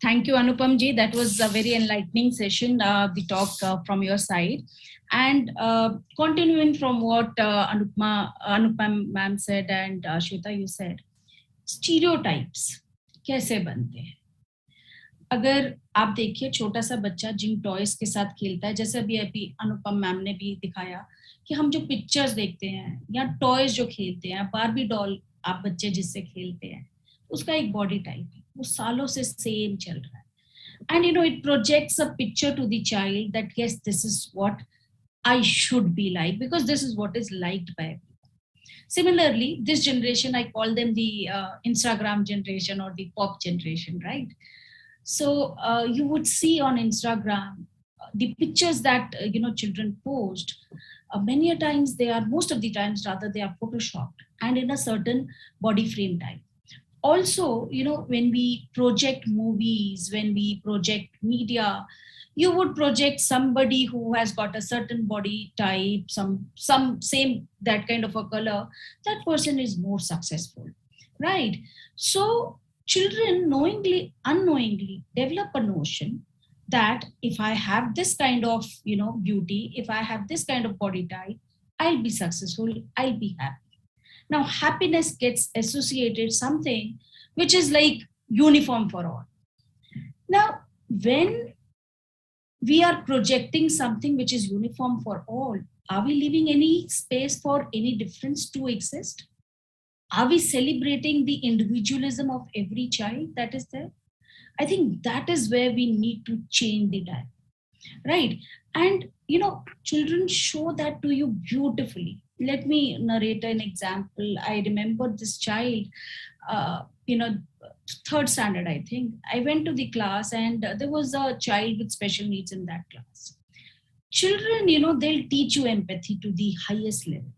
Thank you, Anupam ji. That was a very enlightening session, the talk from your side. And continuing from what Anupam ma'am said and Shweta, you said, stereotypes कैसे बनते हैं? अगर आप देखिए छोटा सा बच्चा जिन toys के साथ खेलता है, जैसे अभी अनुपम मैम ने भी दिखाया कि हम जो पिक्चर्स देखते हैं या टॉयज जो खेलते हैं, बारबी डॉल आप बच्चे जिससे खेलते हैं, उसका एक बॉडी टाइप है, वो सालों से सेम चल रहा है। And it projects a picture to the child that yes this is what I should be like because this is what is liked by. Similarly, this generation, I call them the Instagram generation or the pop generation, right? So you would see on Instagram the pictures that children post. Many a times most of the times rather they are photoshopped and in a certain body frame type. Also, when we project movies, when we project media, you would project somebody who has got a certain body type, some same that kind of a color, that person is more successful, right? So children knowingly, unknowingly develop a notion that if I have this kind of beauty, if I have this kind of body type, I'll be successful, I'll be happy. Now happiness gets associated something which is like uniform for all. Now when we are projecting something which is uniform for all, are we leaving any space for any difference to exist? Are we celebrating the individualism of every child that is there? I think that is where we need to change the dial, right? And children show that to you beautifully. Let me narrate an example. I remember this child, third standard, I think. I went to the class and there was a child with special needs in that class. Children, they'll teach you empathy to the highest level.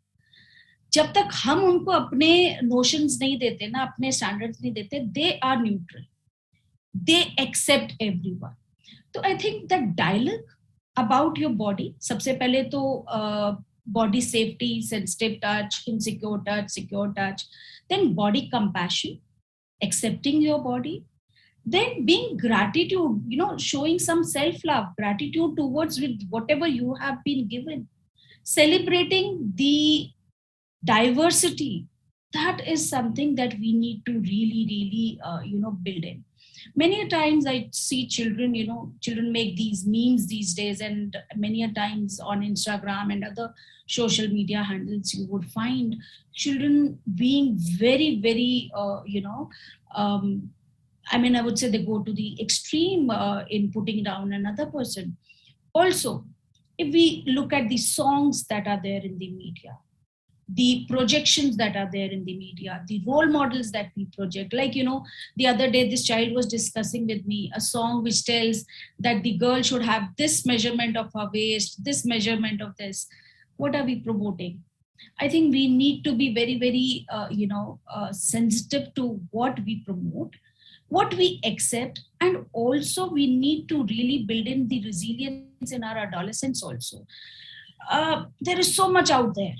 जब तक हम उनको अपने notions नहीं देते ना, अपने standards नहीं देते, they are neutral, they accept everyone. तो I think that dialogue about your body, सबसे पहले तो body safety, sensitive touch, insecure touch, secure touch, then body compassion, accepting your body, then being gratitude, showing some self-love, gratitude towards with whatever you have been given, celebrating the diversity. That is something that we need to really build in. Many a times I see children make these memes these days, and many a times on Instagram and other social media handles you would find children being very, very I would say they go to the extreme in putting down another person. Also, if we look at the songs that are there in the media, the projections that are there in the media, the role models that we project, like the other day this child was discussing with me a song which tells that the girl should have this measurement of her waist, this measurement of this. What are we promoting? I think we need to be very, very sensitive to what we promote, what we accept, and also we need to really build in the resilience in our adolescents also. There is so much out there.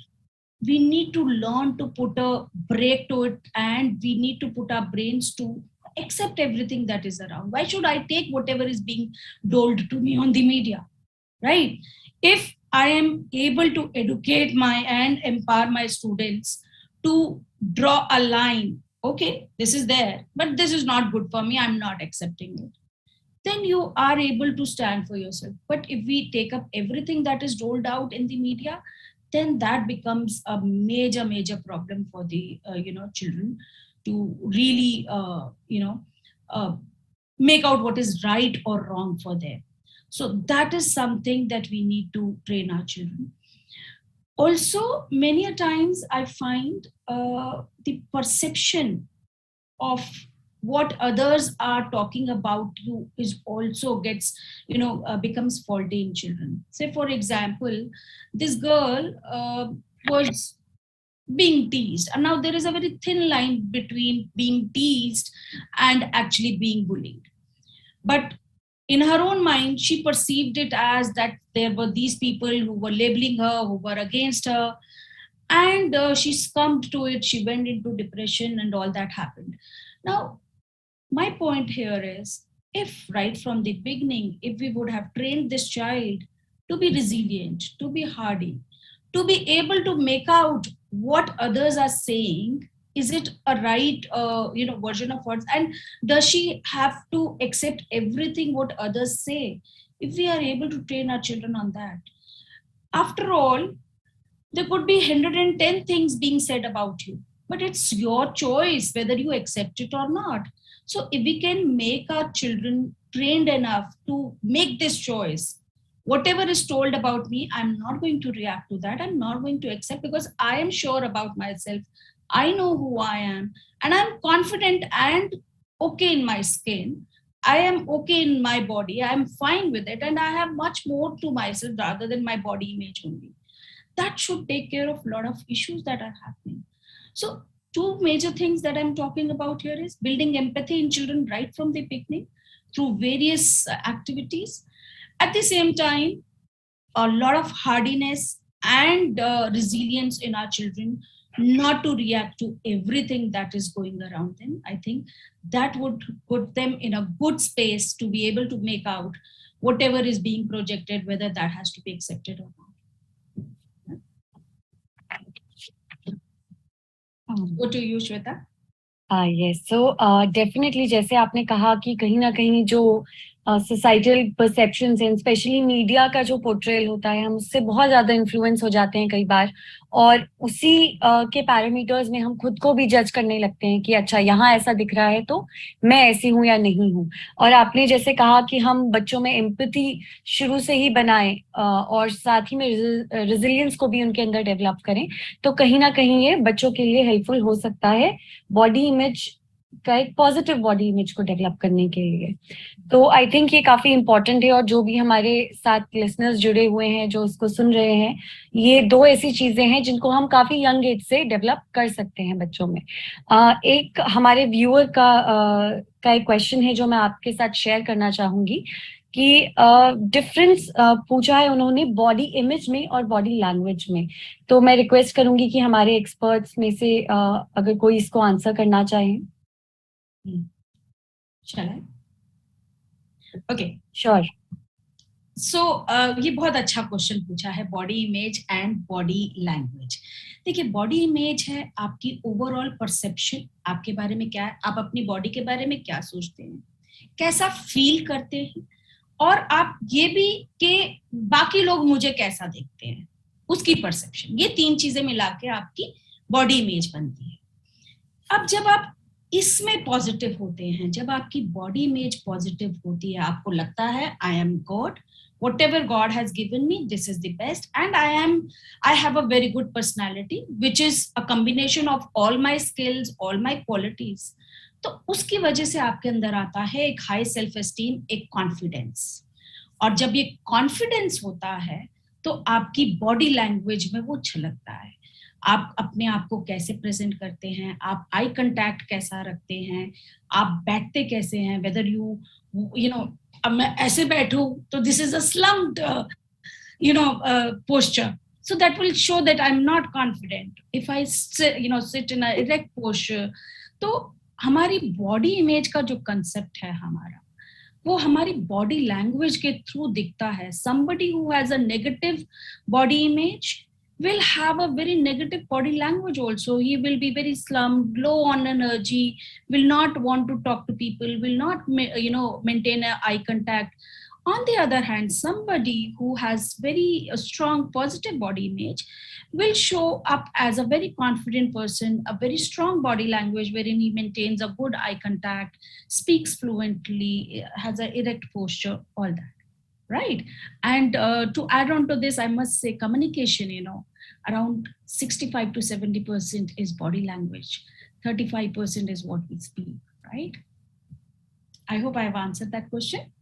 We need to learn to put a break to it, and we need to put our brains to accept everything that is around. Why should I take whatever is being doled to me on the media, right? If I am able to educate and empower my students to draw a line. Okay, this is there, but this is not good for me. I'm not accepting it. Then you are able to stand for yourself. But if we take up everything that is rolled out in the media, then that becomes a major problem for the children to really make out what is right or wrong for them. So that is something that we need to train our children. Also, many a times I find the perception of what others are talking about you is also gets, becomes faulty in children. Say, for example, this girl was being teased. And now there is a very thin line between being teased and actually being bullied. But in her own mind, she perceived it as that there were these people who were labeling her, who were against her. And she succumbed to it. She went into depression and all that happened. Now, my point here is, if right from the beginning, if we would have trained this child to be resilient, to be hardy, to be able to make out what others are saying, is it a right version of words, and does she have to accept everything what others say? If we are able to train our children on that, after all, there could be 110 things being said about you, but it's your choice whether you accept it or not. So if we can make our children trained enough to make this choice, whatever is told about me, I'm not going to react to that. I'm not going to accept, because I am sure about myself. I know who I am, and I'm confident and okay in my skin. I am okay in my body. I'm fine with it. And I have much more to myself rather than my body image only. That should take care of a lot of issues that are happening. So two major things that I'm talking about here is building empathy in children right from the beginning through various activities. At the same time, a lot of hardiness and resilience in our children, not to react to everything that is going around them. I think that would put them in a good space to be able to make out whatever is being projected, whether that has to be accepted or not. Go to you, Shweta. Yes, so definitely, जैसे आपने कहा कि कहीं ना कहीं जो societal perceptions हैं, specially media का जो पोर्ट्रेल होता है, हम उससे बहुत ज़्यादा इन्फ्लुएंस हो जाते हैं कई बार, और उसी के पैरामीटर्स में हम खुद को भी जज करने लगते हैं कि अच्छा यहाँ ऐसा दिख रहा है तो मैं ऐसी हूँ या नहीं हूँ. और आपने जैसे कहा कि हम बच्चों में एम्पैथी शुरू से ही बनाएं और साथ ही में रेजिलियंस को भी उनके अंदर डेवलप करें, तो कहीं ना कहीं ये बच्चों के लिए हेल्पफुल हो सकता है बॉडी इमेज का, एक पॉजिटिव बॉडी इमेज को डेवलप करने के लिए. तो आई थिंक ये काफी इंपॉर्टेंट है, और जो भी हमारे साथ लिसनर्स जुड़े हुए हैं जो इसको सुन रहे हैं, ये दो ऐसी चीजें हैं जिनको हम काफी यंग एज से डेवलप कर सकते हैं बच्चों में. एक हमारे व्यूअर का एक क्वेश्चन है जो मैं आपके साथ शेयर करना चाहूंगी कि डिफरेंस पूछा है उन्होंने बॉडी इमेज में और बॉडी लैंग्वेज में. तो मैं रिक्वेस्ट करूंगी कि हमारे एक्सपर्ट्स में से अगर कोई इसको आंसर करना चाहें. Shall I? Okay, sure. So ये बहुत अच्छा क्वेश्चन पूछा है, body image and body language. देखिए, बॉडी इमेज है आपकी ओवरऑल परसेप्शन, आपके बारे में क्या है, आप अपनी बॉडी के बारे में क्या सोचते हैं, कैसा फील करते हैं, और आप ये भी कि बाकी लोग मुझे कैसा देखते हैं, उसकी परसेप्शन. ये तीन चीजें मिला के आपकी बॉडी इमेज बनती है. अब जब आप इसमें पॉजिटिव होते हैं, जब आपकी बॉडी इमेज पॉजिटिव होती है, आपको लगता है I am God, whatever God has given me, this is the best, and I have a very good personality which is a combination of all my skills, all my qualities. तो उसकी वजह से आपके अंदर आता है एक हाई सेल्फ एस्टीम, एक कॉन्फिडेंस. और जब ये कॉन्फिडेंस होता है तो आपकी बॉडी लैंग्वेज में वो झलकता है. आप अपने आप को कैसे प्रेजेंट करते हैं, आप आई कांटेक्ट कैसा रखते हैं, आप बैठते कैसे हैं, वेदर यू नो अब मैं ऐसे बैठूं तो this is a slumped posture, so that will show that I'm not confident. If I sit in a erect posture, तो हमारी बॉडी इमेज का जो कंसेप्ट है हमारा, वो हमारी बॉडी लैंग्वेज के थ्रू दिखता है. Somebody who has a negative body image will have a very negative body language also. He will be very slumped, low on energy, will not want to talk to people, will not maintain a eye contact. On the other hand, somebody who has very strong positive body image will show up as a very confident person, a very strong body language wherein he maintains a good eye contact, speaks fluently, has an erect posture, all that. Right. And to add on to this, I must say communication, around 65 to 70% is body language. 35% is what we speak, right? I hope I have answered that question.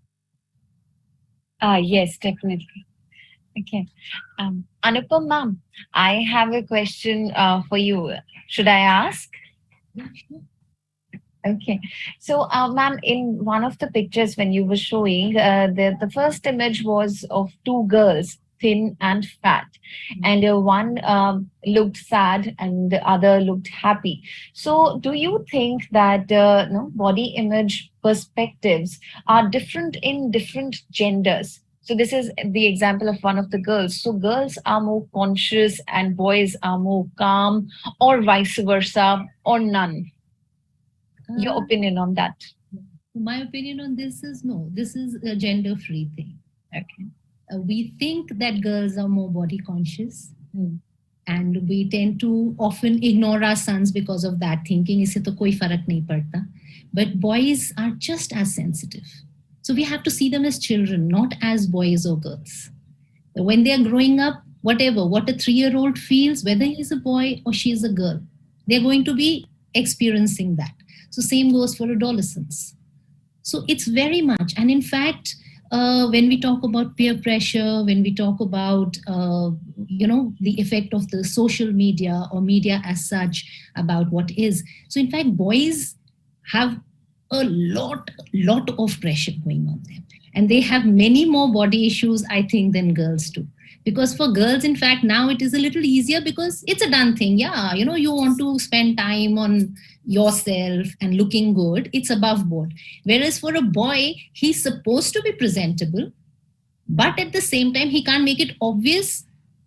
Yes, definitely. Okay. Anupam ma'am, I have a question for you. Should I ask? Yeah, sure. Okay. So, ma'am, in one of the pictures when you were showing, the first image was of two girls, thin and fat, and one looked sad and the other looked happy. So, do you think that body image perspectives are different in different genders? So, this is the example of one of the girls. So, girls are more conscious and boys are more calm, or vice versa, or none? Your opinion on that? My opinion on this is no. This is a gender-free thing. Okay. We think that girls are more body conscious, and we tend to often ignore our sons because of that thinking. Isse to koi farak nahi padta. But boys are just as sensitive. So we have to see them as children, not as boys or girls. When they are growing up, what a 3-year-old feels, whether he's a boy or she is a girl, they're going to be experiencing that. So same goes for adolescents. So it's very much, and in fact, when we talk about peer pressure, when we talk about, the effect of the social media or media as such about what is. So in fact, boys have a lot of pressure going on them. And they have many more body issues, I think, than girls do. Because for girls, in fact, now it is a little easier because it's a done thing. Yeah, you want to spend time on yourself and looking good. It's above board. Whereas for a boy, he's supposed to be presentable, but at the same time, he can't make it obvious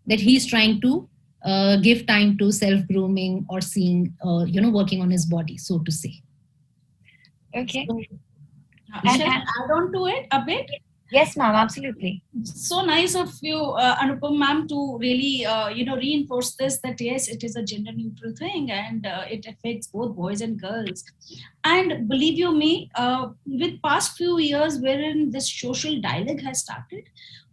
that he's trying to give time to self-grooming or seeing, working on his body, so to say. Okay. So, shall I add on to it a bit? Yes, ma'am, absolutely. So nice of you, Anupam ma'am, to really, reinforce this, that yes, it is a gender neutral thing and it affects both boys and girls. And believe you me, with past few years wherein this social dialogue has started,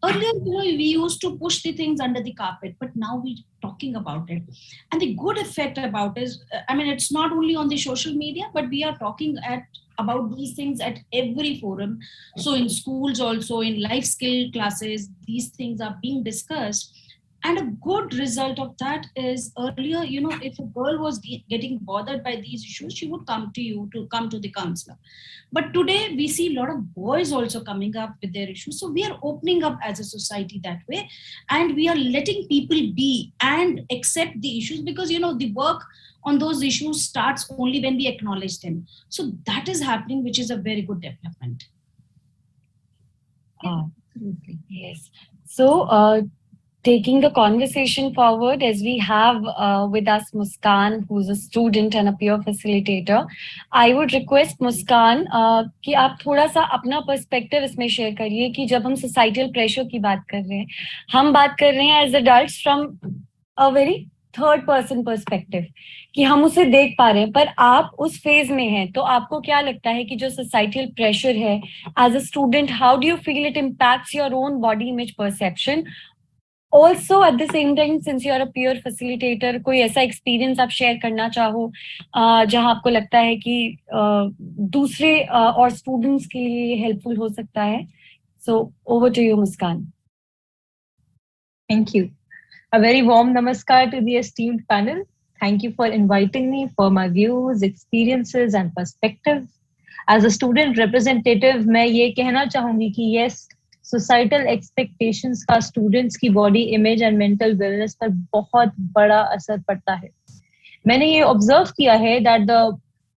earlier, we used to push the things under the carpet, but now we're talking about it. And the good effect about is, it's not only on the social media, but we are talking about these things at every forum. So in schools also, in life skill classes, these things are being discussed. And a good result of that is earlier, if a girl was getting bothered by these issues, she would come to you to come to the counselor. But today we see a lot of boys also coming up with their issues. So we are opening up as a society that way. And we are letting people be and accept the issues because, the work on those issues starts only when we acknowledge them. So that is happening, which is a very good development. Absolutely. Yes. So, taking the conversation forward, as we have with us Muskaan, who's a student and a peer facilitator, I would request Muskaan कि आप थोड़ा सा अपना perspective इसमें share करिए कि जब हम सोसाइटल प्रेशर की बात कर रहे हैं, हम बात कर रहे हैं as adults from a very third person perspective कि हम उसे देख पा रहे हैं, पर आप उस फेज में हैं, तो आपको क्या लगता है कि जो सोसाइटल प्रेशर है as a student, how do you feel it impacts your own body image perception? Also, at the same time, since you are a peer facilitator, कोई ऐसा experience आप share करना चाहो जहाँ आपको लगता है कि दूसरे और students के लिए helpful हो सकता है? So, over to you, Muskaan. Thank you. A very warm namaskar to the esteemed panel. Thank you for inviting me for my views, experiences, and perspectives. As a student representative, मैं ये कहना चाहूँगी कि yes, societal expectations का students की body image and mental wellness पर बहुत बड़ा असर पड़ता है. मैंने ये ऑब्जर्व किया है that the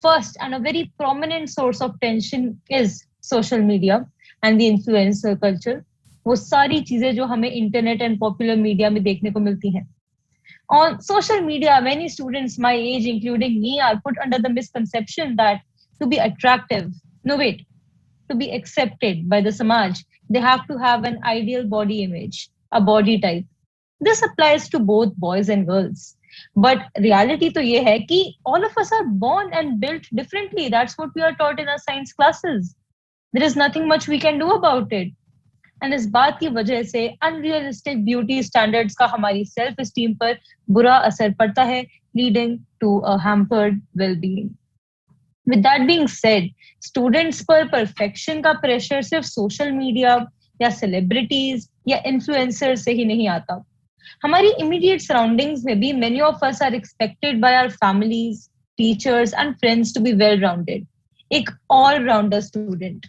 first and a very prominent source of tension is social media. And the influencer culture, वो सारी चीजें जो हमें इंटरनेट एंड पॉपुलर मीडिया में देखने को मिलती हैं. On social media, many students my age, including me, are put under the misconception that to be attractive, to be accepted by the samaj, they have to have an ideal body image, a body type. This applies to both boys and girls. But reality to ye hai ki all of us are born and built differently. That's what we are taught in our science classes. There is nothing much we can do about it. And इस बात की वजह से unrealistic beauty standards का हमारी self esteem पर बुरा असर पड़ता है, leading to a hampered wellbeing. With that being said, students पर परफेक्शन का प्रेशर सिर्फ सोशल मीडिया या सेलिब्रिटीज या इन्फ्लुएंसर से ही नहीं आता. हमारी इमीडिएट सराउंडिंग्स में भी many of us are expected by our families, teachers and friends to be well rounded, एक all rounder student.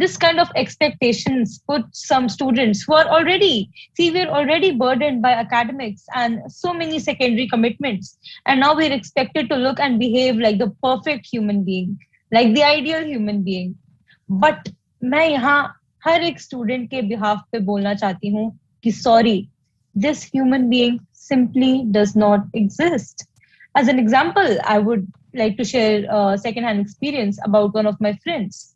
This kind of expectations put some students who are already burdened by academics and so many secondary commitments, and now we're expected to look and behave like the perfect human being, like the ideal human being. But मैं यहाँ हर एक student के behalf पे बोलना चाहती हूँ कि sorry, this human being simply does not exist. As an example, I would like to share a second-hand experience about one of my friends.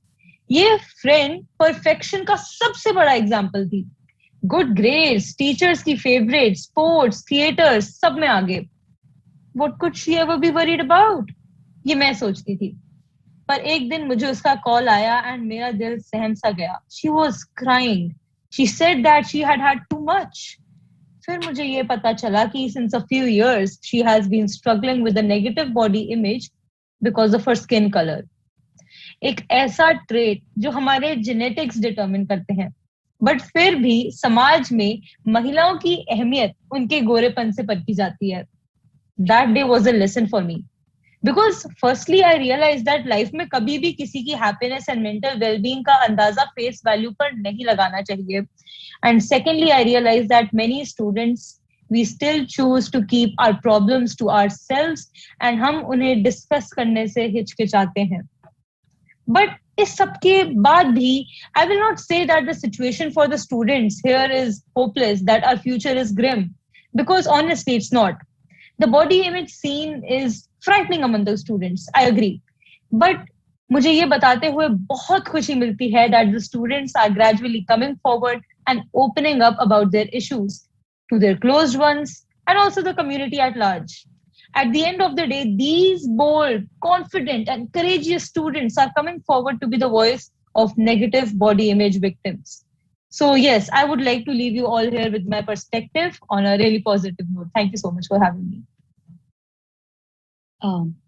ये फ्रेंड परफेक्शन का सबसे बड़ा एग्जाम्पल थी. गुड ग्रेड्स, टीचर्स की फेवरेट, स्पोर्ट्स, थिएटर, सब में आगे. What could she ever be worried about, ये मैं सोचती थी. पर एक दिन मुझे उसका कॉल आया एंड मेरा दिल सहम सा गया. She was crying. She said that she had had too much. फिर मुझे ये पता चला कि since a few years she has been struggling with a negative body image because of her skin colour. एक ऐसा ट्रेट जो हमारे जेनेटिक्स डिटरमिन करते हैं, बट फिर भी समाज में महिलाओं की अहमियत उनके गोरेपन से परखी जाती है. That day was a lesson for me, because firstly I realise that life में कभी भी किसी की हैप्पीनेस एंड मेंटल वेलबींग का अंदाजा फेस वैल्यू पर नहीं लगाना चाहिए. And secondly I realise that many students we still choose to keep our problems to ourselves and हम उन्हें डिस्कस करने से हिचकिचाते हैं. But इस सबके बाद भी I will not say that the situation for the students here is hopeless, that our future is grim, because honestly it's not. The body image scene is frightening among the students, I agree. But मुझे ये बताते हुए बहुत खुशी मिलती है that the students are gradually coming forward and opening up about their issues to their closed ones and also the community at large. At the end of the day, these bold, confident, and courageous students are coming forward to be the voice of negative body image victims. So yes, I would like to leave you all here with my perspective on a really positive note. Thank you so much for having me.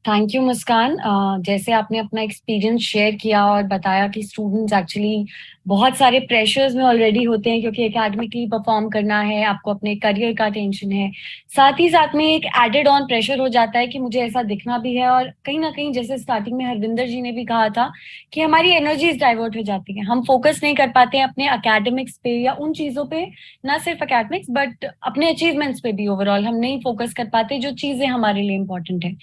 Thank you Muskan. जैसे आपने अपना experience share किया और बताया कि students actually बहुत सारे pressures में ऑलरेडी होते हैं क्योंकि एकेडमिकली परफॉर्म करना है, आपको अपने करियर का टेंशन है, साथ ही साथ में एक एडेड ऑन प्रेशर हो जाता है कि मुझे ऐसा दिखना भी है. और कहीं ना कहीं जैसे स्टार्टिंग में हरविंदर जी ने भी कहा था कि हमारी एनर्जीज डाइवर्ट हो जाती है, हम फोकस नहीं कर पाते हैं अपने अकेडमिक्स पे या उन चीज़ों पे, ना सिर्फ अकेडमिक्स बट अपने अचीवमेंट्स पे भी ओवरऑल हम नहीं फोकस कर पाते जो चीज़ें हमारे लिए इंपॉर्टेंट है,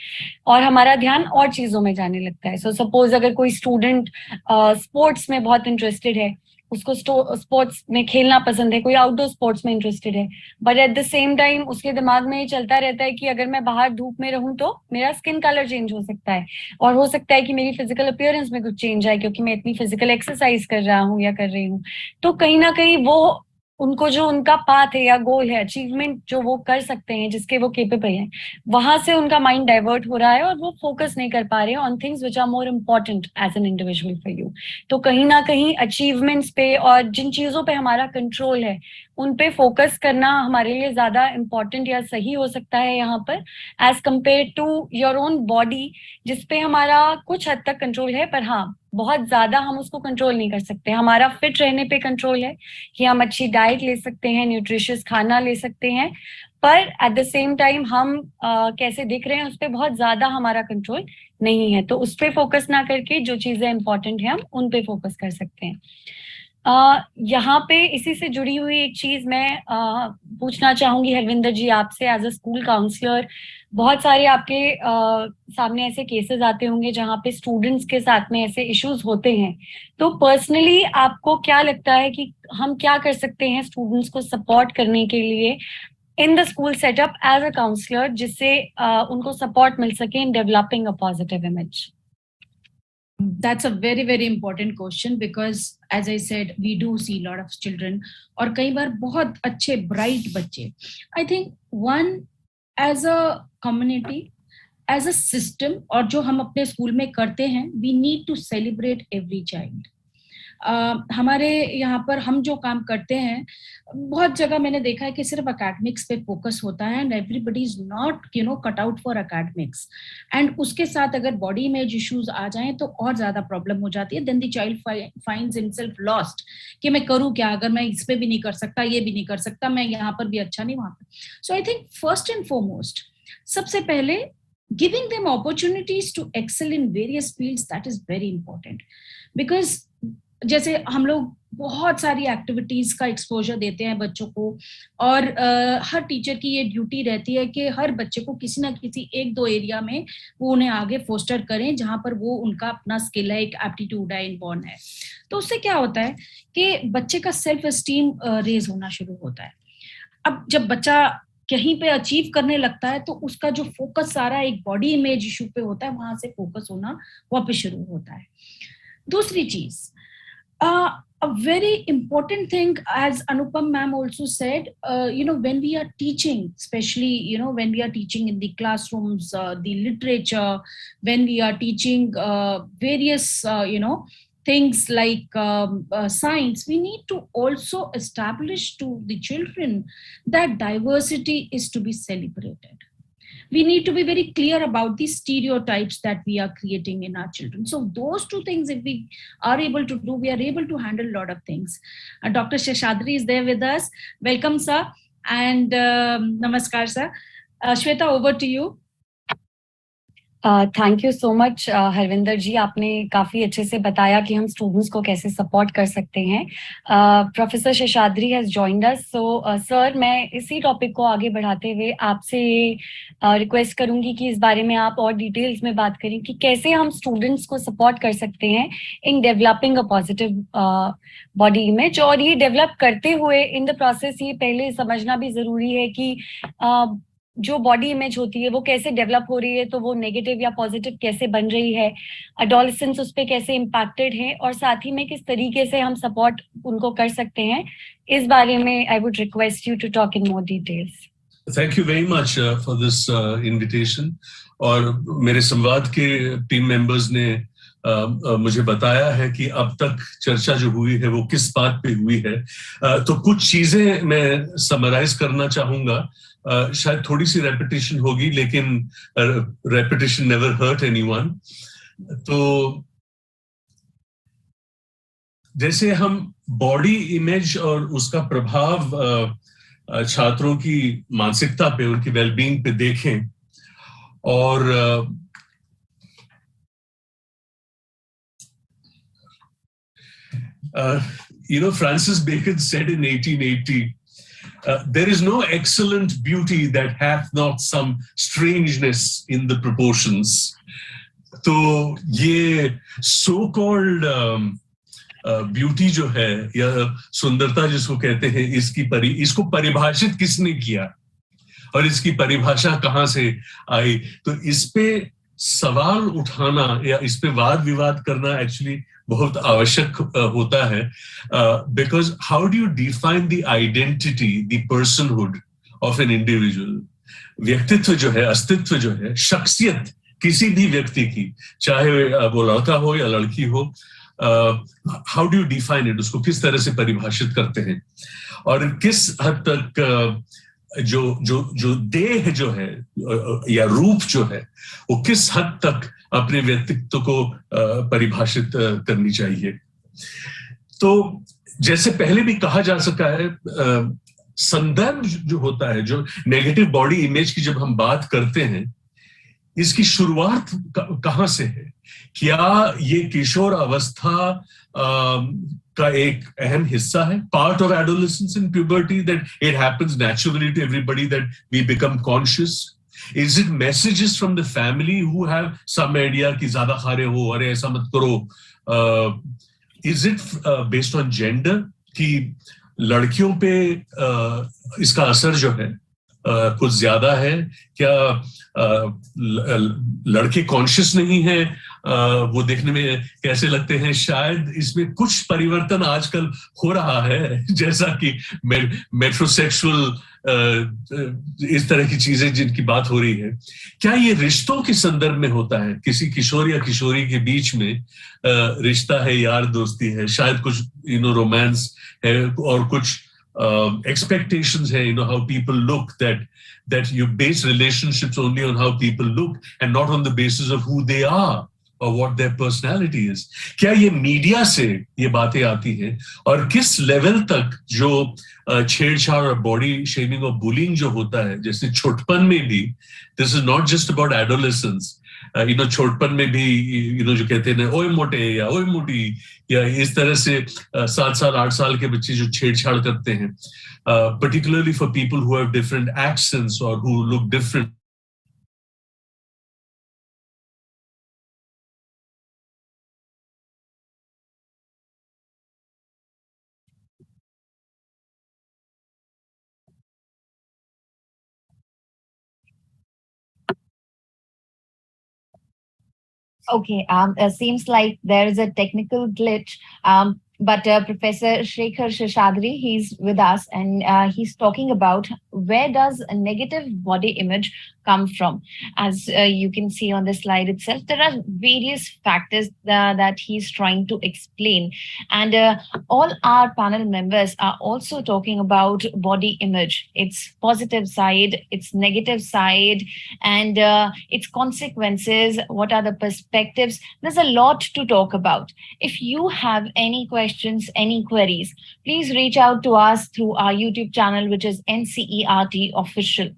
और हमारा ध्यान और चीजों में जाने लगता है. सो सपोज अगर कोई स्टूडेंट स्पोर्ट्स में बहुत इंटरेस्टेड है, उसको स्पोर्ट्स में खेलना पसंद है, कोई आउटडोर स्पोर्ट्स में इंटरेस्टेड है, but at the same time उसके दिमाग में ये चलता रहता है कि अगर मैं बाहर धूप में रहूं तो मेरा स्किन कलर चेंज हो सकता है और हो सकता है कि मेरी फिजिकल अपीयरेंस में कुछ चेंज आए क्योंकि मैं इतनी फिजिकल एक्सरसाइज कर रहा हूँ या कर रही हूँ. तो कहीं ना कहीं वो उनको जो उनका पाथ है या गोल है, अचीवमेंट जो वो कर सकते हैं, जिसके वो केपेबल हैं, वहां से उनका माइंड डाइवर्ट हो रहा है और वो फोकस नहीं कर पा रहे हैं on things which are more important as an individual for you. तो कहीं ना कहीं अचीवमेंट्स पे और जिन चीजों पे हमारा कंट्रोल है उन पे फोकस करना हमारे लिए ज्यादा इम्पोर्टेंट या सही हो सकता है यहाँ पर, as compare to your own body जिसपे हमारा कुछ हद तक कंट्रोल है, पर हाँ बहुत ज्यादा हम उसको कंट्रोल नहीं कर सकते. हमारा फिट रहने पे कंट्रोल है कि हम अच्छी डाइट ले सकते हैं, न्यूट्रिशियस खाना ले सकते हैं, पर एट द सेम टाइम हम कैसे दिख रहे हैं उस पर बहुत ज्यादा हमारा कंट्रोल नहीं है. तो उस पर फोकस ना करके जो चीजें इंपॉर्टेंट है हम उन पे फोकस कर सकते हैं. यहाँ पे इसी से जुड़ी हुई एक चीज मैं पूछना चाहूंगी हरविंदर जी आपसे, एज अ स्कूल काउंसलर बहुत सारे आपके सामने ऐसे केसेस आते होंगे जहाँ पे स्टूडेंट्स के साथ में ऐसे इश्यूज होते हैं, तो पर्सनली आपको क्या लगता है कि हम क्या कर सकते हैं स्टूडेंट्स को सपोर्ट करने के लिए in the school setup as a counsellor, जिससे उनको सपोर्ट मिल सके in developing a positive image? That's a very, very important question because as I said, we do see a lot of children और कई बार बहुत अच्छे bright बच्चे. I think one, as a community, as a system, और जो हम अपने school में करते हैं, we need to celebrate every child. हमारे यहाँ पर हम जो काम करते हैं, बहुत जगह मैंने देखा है कि सिर्फ एकेडमिक्स पे फोकस होता है and everybody is not cut out for academics, and उसके साथ अगर बॉडी इमेज इश्यूज आ जाएं तो और ज्यादा प्रॉब्लम हो जाती है. Then the child finds himself lost कि मैं करूँ क्या, अगर मैं इस पे भी नहीं कर सकता, ये भी नहीं कर सकता, मैं यहाँ पर भी अच्छा नहीं, वहां पर. So I think first and foremost, सबसे पहले giving them opportunities to excel in various fields, that is very important. Because जैसे हम लोग बहुत सारी एक्टिविटीज का एक्सपोजर देते हैं बच्चों को, और हर टीचर की ये ड्यूटी रहती है कि हर बच्चे को किसी ना किसी एक दो एरिया में वो उन्हें आगे फोस्टर करें जहां पर वो उनका अपना स्किल है, एक एप्टीट्यूड है, इनबॉर्न है. तो उससे क्या होता है कि बच्चे का सेल्फ एस्टीम रेज होना शुरू होता है. अब जब बच्चा कहीं पे अचीव करने लगता है तो उसका जो फोकस सारा एक बॉडी इमेज इशू पे होता है, वहां से फोकस होना वापस शुरू होता है. दूसरी चीज, a very important thing, as Anupam ma'am also said, when we are teaching, especially when we are teaching in the classrooms, the literature, when we are teaching various things like science, we need to also establish to the children that diversity is to be celebrated. We need to be very clear about the stereotypes that we are creating in our children. So those two things, if we are able to do, we are able to handle a lot of things. Dr. Seshadri is there with us. Welcome, sir. And namaskar, sir. Shweta, over to you. Thank you so much Harvinder ji, आपने काफी अच्छे से बताया कि हम students को कैसे support कर सकते हैं. Professor Seshadri has joined us. So sir, मैं इसी टॉपिक को आगे बढ़ाते हुए आपसे रिक्वेस्ट करूंगी कि इस बारे में आप और डिटेल्स में बात करें कि कैसे हम स्टूडेंट्स को सपोर्ट कर सकते हैं इन developing a positive body image. और ये डेवलप करते हुए इन द प्रोसेस ये पहले समझना भी जरूरी है कि जो बॉडी इमेज होती है वो कैसे डेवलप हो रही है, तो वो नेगेटिव या पॉजिटिव कैसे बन रही है, एडोलेसेंस उस पे कैसे इम्पैक्टेड है, और साथ ही में किस तरीके से हम सपोर्ट उनको कर सकते हैं. इस बारे में I would request you to talk in more details. Thank you very much for this invitation. और मेरे संवाद के टीम मेंबर्स ने मुझे बताया है कि अब तक चर्चा जो हुई है वो किस बात पे हुई है. तो कुछ चीजें मैं समराइज करना चाहूंगा. शायद थोड़ी सी रेपिटेशन होगी, लेकिन रेपिटेशन नेवर हर्ट एनीवन. तो जैसे हम बॉडी इमेज और उसका प्रभाव छात्रों की मानसिकता पे, उनकी वेलबींग पे देखें, और Francis Bacon said in 1880, there is no excellent beauty that hath not some strangeness in the proportions. तो ये so called ब्यूटी जो है या सुंदरता जिसको कहते हैं, इसको परिभाषित किसने किया और इसकी परिभाषा कहाँ से आई? तो इस पे सवाल उठाना या इस पे वाद विवाद करना एक्चुअली बहुत आवश्यक होता है. Because how do you define the identity, the personhood of an individual? व्यक्तित्व जो है, अस्तित्व जो है, शख्सियत किसी भी व्यक्ति की, चाहे वो लड़का हो या लड़की हो, how do you define it? उसको किस तरह से परिभाषित करते हैं, और किस हद तक जो देह जो है या रूप जो है वो किस हद तक अपने व्यक्तित्व को परिभाषित करनी चाहिए. तो जैसे पहले भी कहा जा सका है, संदर्भ जो होता है, जो नेगेटिव बॉडी इमेज की जब हम बात करते हैं, इसकी शुरुआत कहाँ से है? क्या ये किशोर अवस्था का एक अहम हिस्सा है, part of adolescence in puberty, that it happens naturally to everybody, that we become conscious? Is it messages from the family who have some idea कि ज्यादा खा रहे हो, अरे ऐसा मत करो? Is it based on gender कि लड़कियों पे इसका असर जो है कुछ ज्यादा है? क्या लड़के कॉन्शियस नहीं है? वो देखने में कैसे लगते हैं? शायद इसमें कुछ परिवर्तन आजकल हो रहा है, जैसा कि मेट्रोसेक्सुअल, इस तरह की चीजें जिनकी बात हो रही है। क्या ये रिश्तों के संदर्भ में होता है? किसी किशोर या किशोरी के बीच में रिश्ता है, यार दोस्ती है, शायद कुछ रोमांस है, और कुछ expectations है, how people look, that you base relationships only on how people look and not on the basis of who they are or what their personality is. क्या ये मीडिया से ये बातें आती हैं, और किस लेवल तक जो छेड़छाड़ और बॉडी शेमिंग और बुलिंग जो होता है, जैसे छोटपन में भी, this is not just about adolescence, छोटपन में भी जो कहते हैं ओए मोटे या ओए मोटी, या इस तरह से 7 साल 8 साल के बच्चे जो छेड़छाड़ करते हैं, particularly for people who have different accents or who look different. Okay, seems like there is a technical glitch. But Professor Shekhar Seshadri, he's with us, and he's talking about where does a negative body image come from. As you can see on the slide itself, there are various factors that he's trying to explain. And all our panel members are also talking about body image, its positive side, its negative side, and its consequences. What are the perspectives? There's a lot to talk about. If you have any questions, any queries, please reach out to us through our YouTube channel, which is NCERT Official.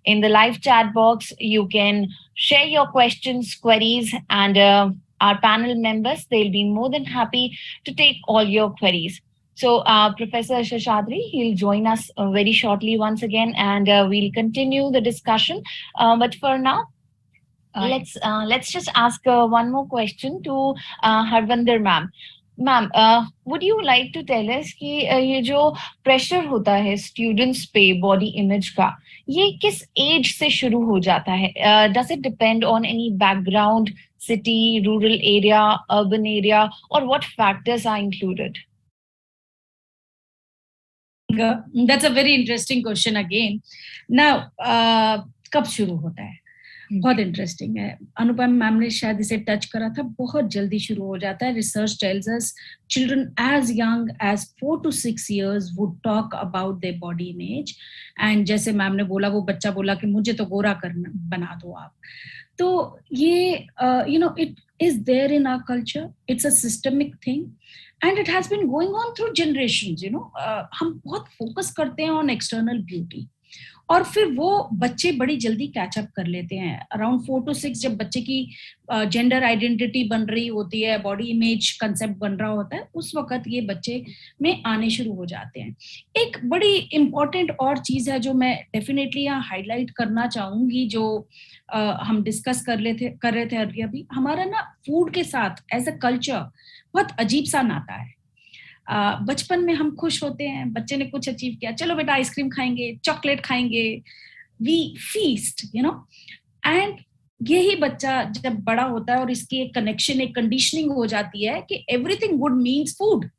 In the live chat box, you can share your questions, queries, and our panel members, they'll be more than happy to take all your queries. So Professor Seshadri, he'll join us very shortly once again, and we'll continue the discussion. But for now, let's just ask one more question to Harvinder ma'am. Ma'am, would you like to tell us कि ये जो pressure होता है students पे body image का, ये किस as से शुरू हो जाता है? Does it depend on any background, city, rural area, urban area, और what factors are included? That's a very interesting question again. Now, कब शुरू होता है? बहुत इंटरेस्टिंग है. अनुपम मैम ने शायद इसे टच करा था. बहुत जल्दी शुरू हो जाता है. Research tells us children as young as 4 to 6 years would talk about their body image. And जैसे मैम ने बोला, वो बच्चा बोला कि मुझे तो गोरा करना बना दो आप. तो ये it is there in our culture. It's a systemic thing. And it has been going on through generations. हम बहुत फोकस करते हैं on external beauty. और फिर वो बच्चे बड़ी जल्दी कैचअप कर लेते हैं. अराउंड 4 to 6 जब बच्चे की जेंडर आइडेंटिटी बन रही होती है, बॉडी इमेज कंसेप्ट बन रहा होता है, उस वक्त ये बच्चे में आने शुरू हो जाते हैं. एक बड़ी इंपॉर्टेंट और चीज है जो मैं डेफिनेटली यहाँ हाईलाइट करना चाहूंगी, जो हम डिस्कस कर रहे थे अर्लियर भी. हमारा ना फूड के साथ एज अ कल्चर बहुत अजीब सा नाता है. बचपन में हम खुश होते हैं, बच्चे ने कुछ अचीव किया, चलो बेटा आइसक्रीम खाएंगे, चॉकलेट खाएंगे, वी फीस्ट, एंड यही बच्चा जब बड़ा होता है और इसकी एक कनेक्शन, एक कंडीशनिंग हो जाती है कि everything good means food.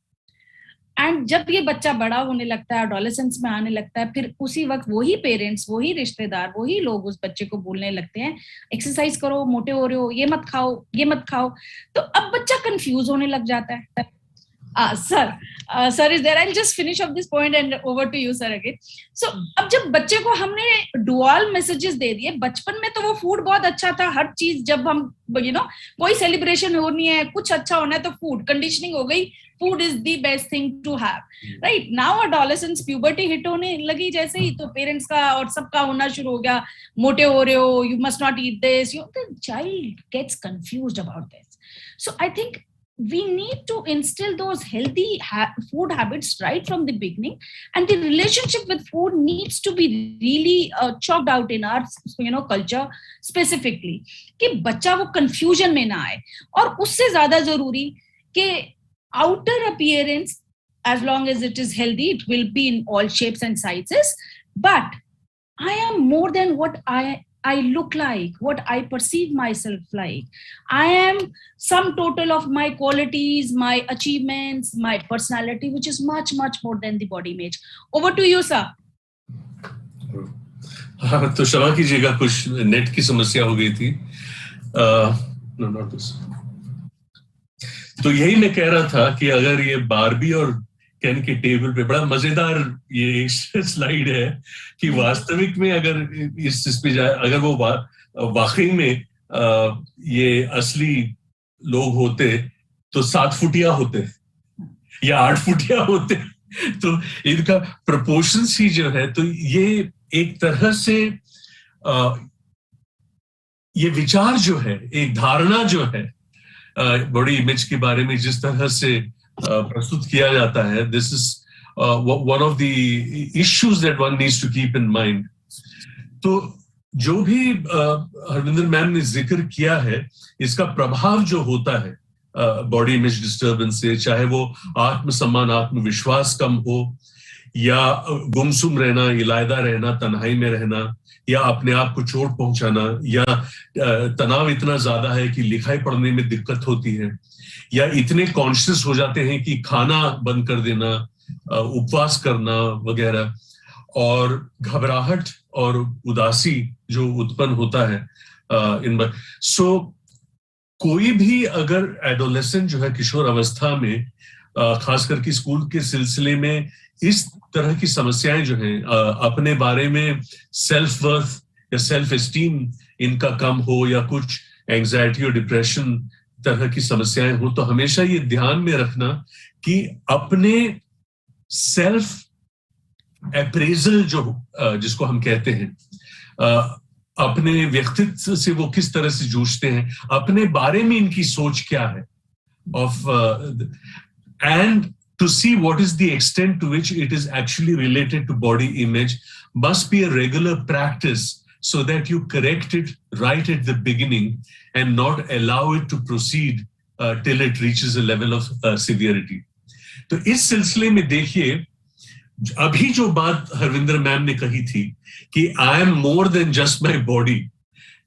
And जब ये बच्चा बड़ा होने लगता है, एडोलेसेंस में आने लगता है, फिर उसी वक्त वही पेरेंट्स, वही रिश्तेदार, वही लोग उस बच्चे को बोलने लगते हैं एक्सरसाइज करो, मोटे हो रहे हो, ये मत खाओ, ये मत खाओ. तो अब बच्चा कंफ्यूज होने लग जाता है. Sir is there. I'll just finish up this point and over to you, sir, again. So, अब जब बच्चे को हमने डुअल मैसेजेस दे दिए, बचपन में तो वो फूड बहुत अच्छा था, हर चीज जब हम कोई सेलिब्रेशन होनी है, कुछ अच्छा होना है तो फूड, कंडीशनिंग हो गई, food is the best thing to have. Right now adolescence, puberty hit होने लगी जैसे ही, तो पेरेंट्स का और सबका होना शुरू हो गया, मोटे हो रहे हो, you must not eat this. The child gets confused about this. So I think we need to instill those healthy food habits right from the beginning, and the relationship with food needs to be really chalked out in our culture specifically, कि बच्चा वो confusion में ना आए. और उससे ज़्यादा ज़रूरी कि outer appearance, as long as it is healthy, it will be in all shapes and sizes, but I am more than what I look like, what I perceive myself like. I am sum total of my qualities, my achievements, my personality, which is much, much more than the body image. Over to you, sir. हाँ, तो क्षमा कीजिएगा, कुछ net की समस्या हो गई थी. No, not this. तो यही मैं कह रहा था कि अगर ये बारबी और कैन के टेबल पे बड़ा मजेदार ये स्लाइड है कि वास्तविक में अगर इस पे जाए, अगर वो वाकई में ये असली लोग होते तो 7 फुटिया होते या 8 फुटिया होते, तो इनका प्रोपोर्शंस ही जो है, तो ये एक तरह से ये विचार जो है, एक धारणा जो है बॉडी इमेज के बारे में जिस तरह से प्रस्तुत किया जाता है, this is one of the issues that one needs to keep in mind. तो जो भी हरविंदर मैम ने जिक्र किया है, इसका प्रभाव जो होता है बॉडी इमेज डिस्टर्बेंस से, चाहे वो आत्मसम्मान, आत्मविश्वास कम हो, या गुमसुम रहना, इलायदा रहना, तन्हाई में रहना, या अपने आप को चोट पहुंचाना, या तनाव इतना ज्यादा है कि लिखाई पढ़ने में दिक्कत होती है, या इतने कॉन्शियस हो जाते हैं कि खाना बंद कर देना, उपवास करना वगैरह, और घबराहट और उदासी जो उत्पन्न होता है सो कोई भी अगर एडोलेसेंट जो है, किशोर अवस्था में, खास करके स्कूल के सिलसिले में इस तरह की समस्याएं जो हैं, अपने बारे में सेल्फ वर्थ या सेल्फ एस्टीम इनका कम हो, या कुछ एंजाइटी और डिप्रेशन तरह की समस्याएं हो, तो हमेशा ये ध्यान में रखना कि अपने सेल्फ अप्रेजल जो जिसको हम कहते हैं, अपने व्यक्तित्व से वो किस तरह से जूझते हैं, अपने बारे में इनकी सोच क्या है, and to see what is the extent to which it is actually related to body image must be a regular practice, so that you correct it right at the beginning and not allow it to proceed till it reaches a level of severity. तो इस सिलसिले में देखिए, अभी जो बात Harvinder ma'am ने कही थी कि I am more than just my body,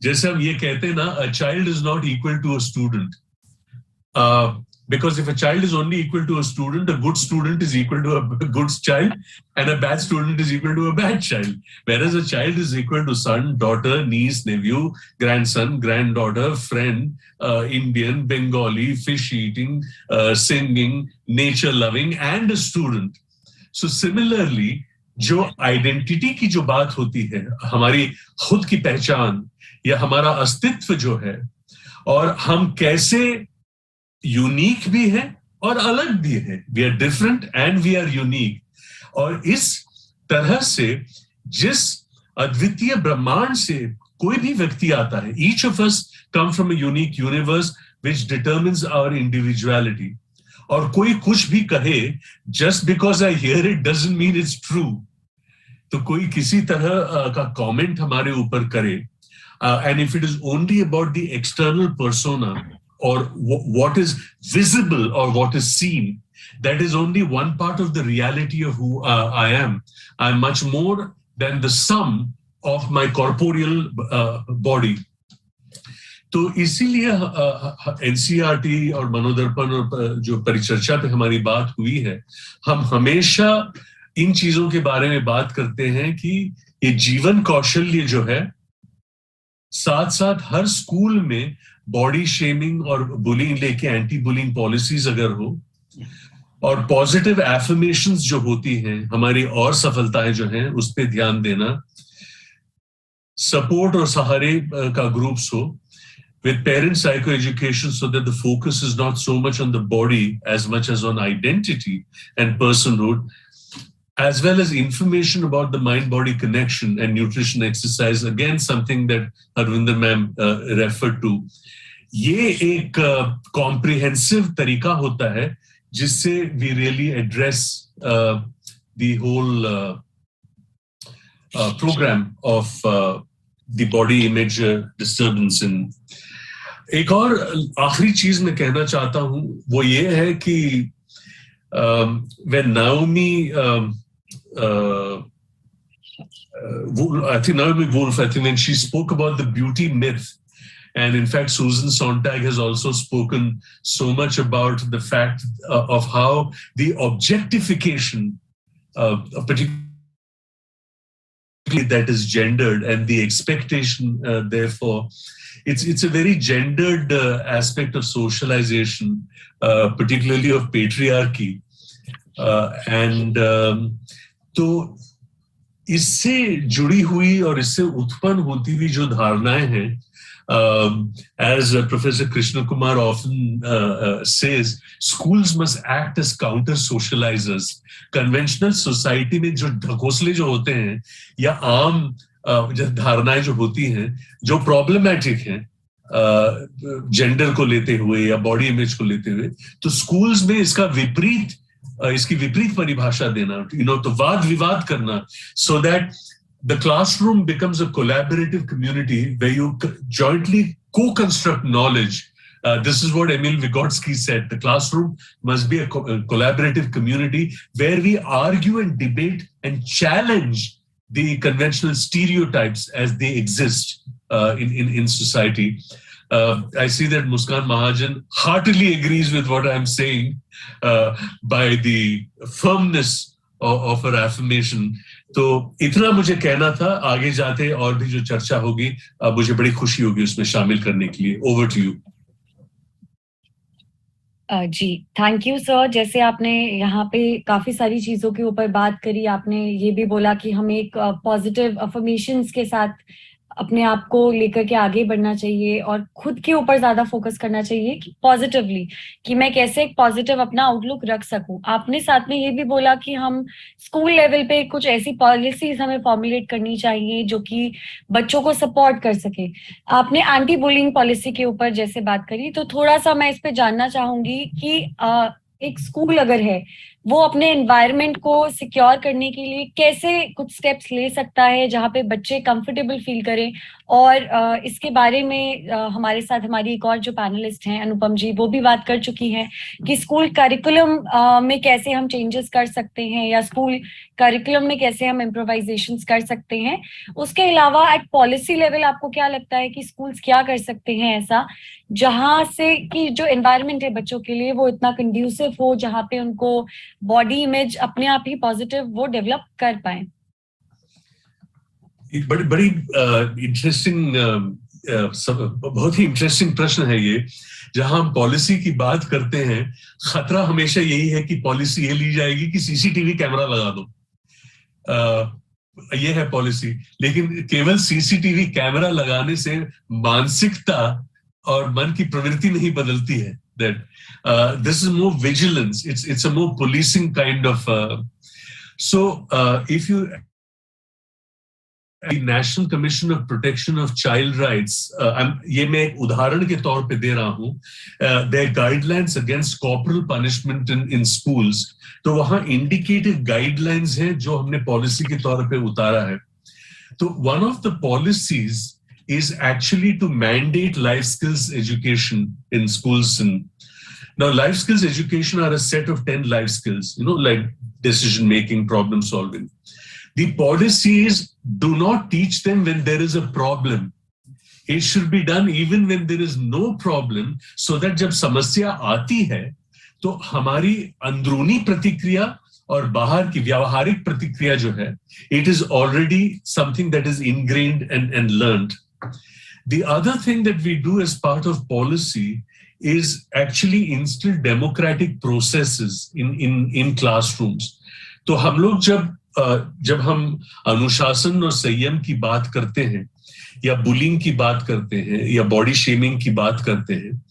जैसे हम ये कहते हैं ना, a child is not equal to a student. Because if a child is only equal to a good student is equal to a good child, and a bad student is equal to a bad child. Whereas a child is equal to son, daughter, niece, nephew, grandson, granddaughter, friend, Indian, Bengali, fish eating, singing, nature loving, and a student. So similarly, जो identity की जो बात होती है, हमारी खुद की पहचान या हमारा अस्तित्व जो है, और हम कैसे यूनिक भी है और अलग भी है, we are different and we are unique. और इस तरह से जिस अद्वितीय ब्रह्मांड से कोई भी व्यक्ति आता है, each of us come from a unique universe which determines our individuality. और कोई कुछ भी कहे, just because I hear it doesn't mean it's true. तो कोई किसी तरह का कमेंट हमारे ऊपर करे, and if it is only about the external persona, or what is visible or what is seen, that is only one part of the reality of who I am. I am much more than the sum of my corporeal body. तो इसीलिए NCERT और मनोदर्पण और जो परिचर्चा पे हमारी बात हुई है, हम हमेशा इन चीजों के बारे में बात करते हैं कि ये जीवन कौशल्य जो है, साथ साथ हर स्कूल में बॉडी शेमिंग और बुलिंग लेके एंटी बुलिंग पॉलिसीज अगर हो, और पॉजिटिव एफर्मेशंस जो होती हैं, हमारी और सफलताएं जो हैं उस पे ध्यान देना, सपोर्ट और सहारे का ग्रुप्स हो, with parent psychoeducation, so that the focus is not so much on the body as much as on identity and personhood, as well as information about the mind-body connection and nutrition exercise, again something that Harvinder ma'am referred to. ये एक comprehensive तरीका होता है जिससे we really address the whole programme of the body image disturbance in. एक और आखिरी चीज मैं कहना चाहता हूं वो ये है कि when Naomi I think Naomi Wolf, I think when she spoke about the beauty myth, and in fact Susan Sontag has also spoken so much about the fact of how the objectification particularly that is gendered and the expectation therefore it's a very gendered aspect of socialization, particularly of patriarchy, and तो इससे जुड़ी हुई और इससे उत्पन्न होती हुई जो धारणाएं हैं, as Professor Krishna Kumar often says, schools must act as counter socializers. Conventional society में जो ढकोसले जो होते हैं या आम जो धारणाएं जो होती हैं जो प्रॉब्लमैटिक हैं जेंडर को लेते हुए या बॉडी इमेज को लेते हुए, तो स्कूल्स में इसकी विपरीत परिभाषा देना, तो वाद विवाद करना, so that the classroom becomes a collaborative community where you jointly co-construct knowledge. This is what Emil Vygotsky said. The classroom must be a collaborative community where we argue and debate and challenge the conventional stereotypes as they exist in society. I see that Muskaan Mahajan heartily agrees with what I'm saying by the firmness of her affirmation. तो इतना मुझे कहना था, आगे जाते और भी जो चर्चा होगी मुझे बड़ी खुशी होगी उसमें शामिल करने के लिए. Over to you. जी, थैंक यू सर. जैसे आपने यहाँ पे काफी सारी चीजों के ऊपर बात करी, आपने ये भी बोला कि हमें एक पॉजिटिव अफर्मेशंस के साथ अपने आप को लेकर के आगे बढ़ना चाहिए और खुद के ऊपर ज्यादा फोकस करना चाहिए कि पॉजिटिवली, कि मैं कैसे एक पॉजिटिव अपना आउटलुक रख सकूं. आपने साथ में ये भी बोला कि हम स्कूल लेवल पे कुछ ऐसी पॉलिसीज हमें फॉर्मुलेट करनी चाहिए जो कि बच्चों को सपोर्ट कर सके. आपने एंटी बुलिंग पॉलिसी के ऊपर जैसे बात करी, तो थोड़ा सा मैं इस पे जानना चाहूंगी कि एक स्कूल अगर है वो अपने एनवायरनमेंट को सिक्योर करने के लिए कैसे कुछ स्टेप्स ले सकता है जहाँ पे बच्चे कंफर्टेबल फील करें. और इसके बारे में हमारे साथ हमारी एक और जो पैनलिस्ट हैं अनुपम जी, वो भी बात कर चुकी हैं कि स्कूल करिकुलम में कैसे हम चेंजेस कर सकते हैं या स्कूल करिकुलम में कैसे हम इम्प्रोवाइजेशंस कर सकते हैं. उसके अलावा एट पॉलिसी लेवल आपको क्या लगता है कि स्कूल्स क्या कर सकते हैं ऐसा जहां से कि जो एनवायरनमेंट है बच्चों के लिए वो इतना कंड्यूसिव हो, जहाँ पे उनको बॉडी इमेज अपने आप ही पॉजिटिव वो डेवलप कर पाए. एक बड़ी इंटरेस्टिंग बहुत ही इंटरेस्टिंग प्रश्न है ये. जहां हम पॉलिसी की बात करते हैं, खतरा हमेशा यही है कि पॉलिसी ये ली जाएगी कि सीसीटीवी कैमरा लगा दो, ये है पॉलिसी. लेकिन केवल सीसीटीवी कैमरा लगाने से मानसिकता और मन की प्रवृत्ति नहीं बदलती है. That this is more vigilance. It's a more policing kind of. If you the National Commission of Protection of Child Rights, ये मैं एक उदाहरण के तौर पे दे रहा हूँ, their guidelines against corporal punishment in schools, तो वहाँ indicated guidelines हैं जो हमने policy के तौर पे उतारा है. तो one of the policies is actually to mandate life skills education in schools. And now life skills education are a set of 10 life skills, like decision making, problem solving. The policies do not teach them when there is a problem. It should be done even when there is no problem, so that जब समस्या आती है तो हमारी अंदरूनी प्रतिक्रिया और बाहर की व्यावहारिक प्रतिक्रिया जो है, it is already something that is ingrained and learned. The other thing that we do as part of policy is actually instill democratic processes in classrooms. तो हम लोग जब हम अनुशासन और संयम की बात करते हैं या बुलिंग की बात करते हैं या बॉडी शेमिंग की बात करते हैं,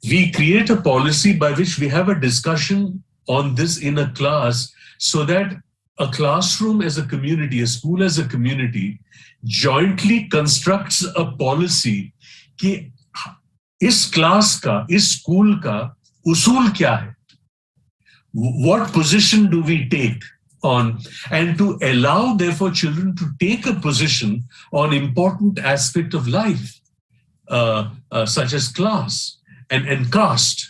we create a policy by which we have a discussion on this in a class, so that a classroom as a community, a school as a community, jointly constructs a policy कि इस class का, इस school का उसूल क्या है? What position do we take on, and to allow therefore children to take a position on important aspect of life, such as class and caste,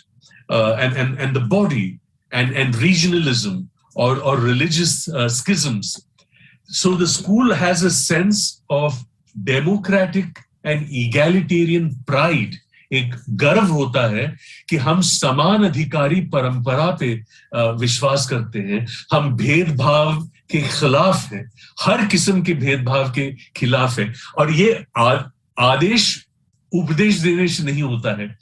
and the body, and regionalism or religious schisms. So the school has a sense of democratic and egalitarian pride. एक गर्व होता है कि हम समान अधिकारी परंपरा पे विश्वास करते हैं, हम भेदभाव के खिलाफ हैं, हर किस्म के भेदभाव के खिलाफ है, और ये आदेश उपदेश देने से नहीं होता है।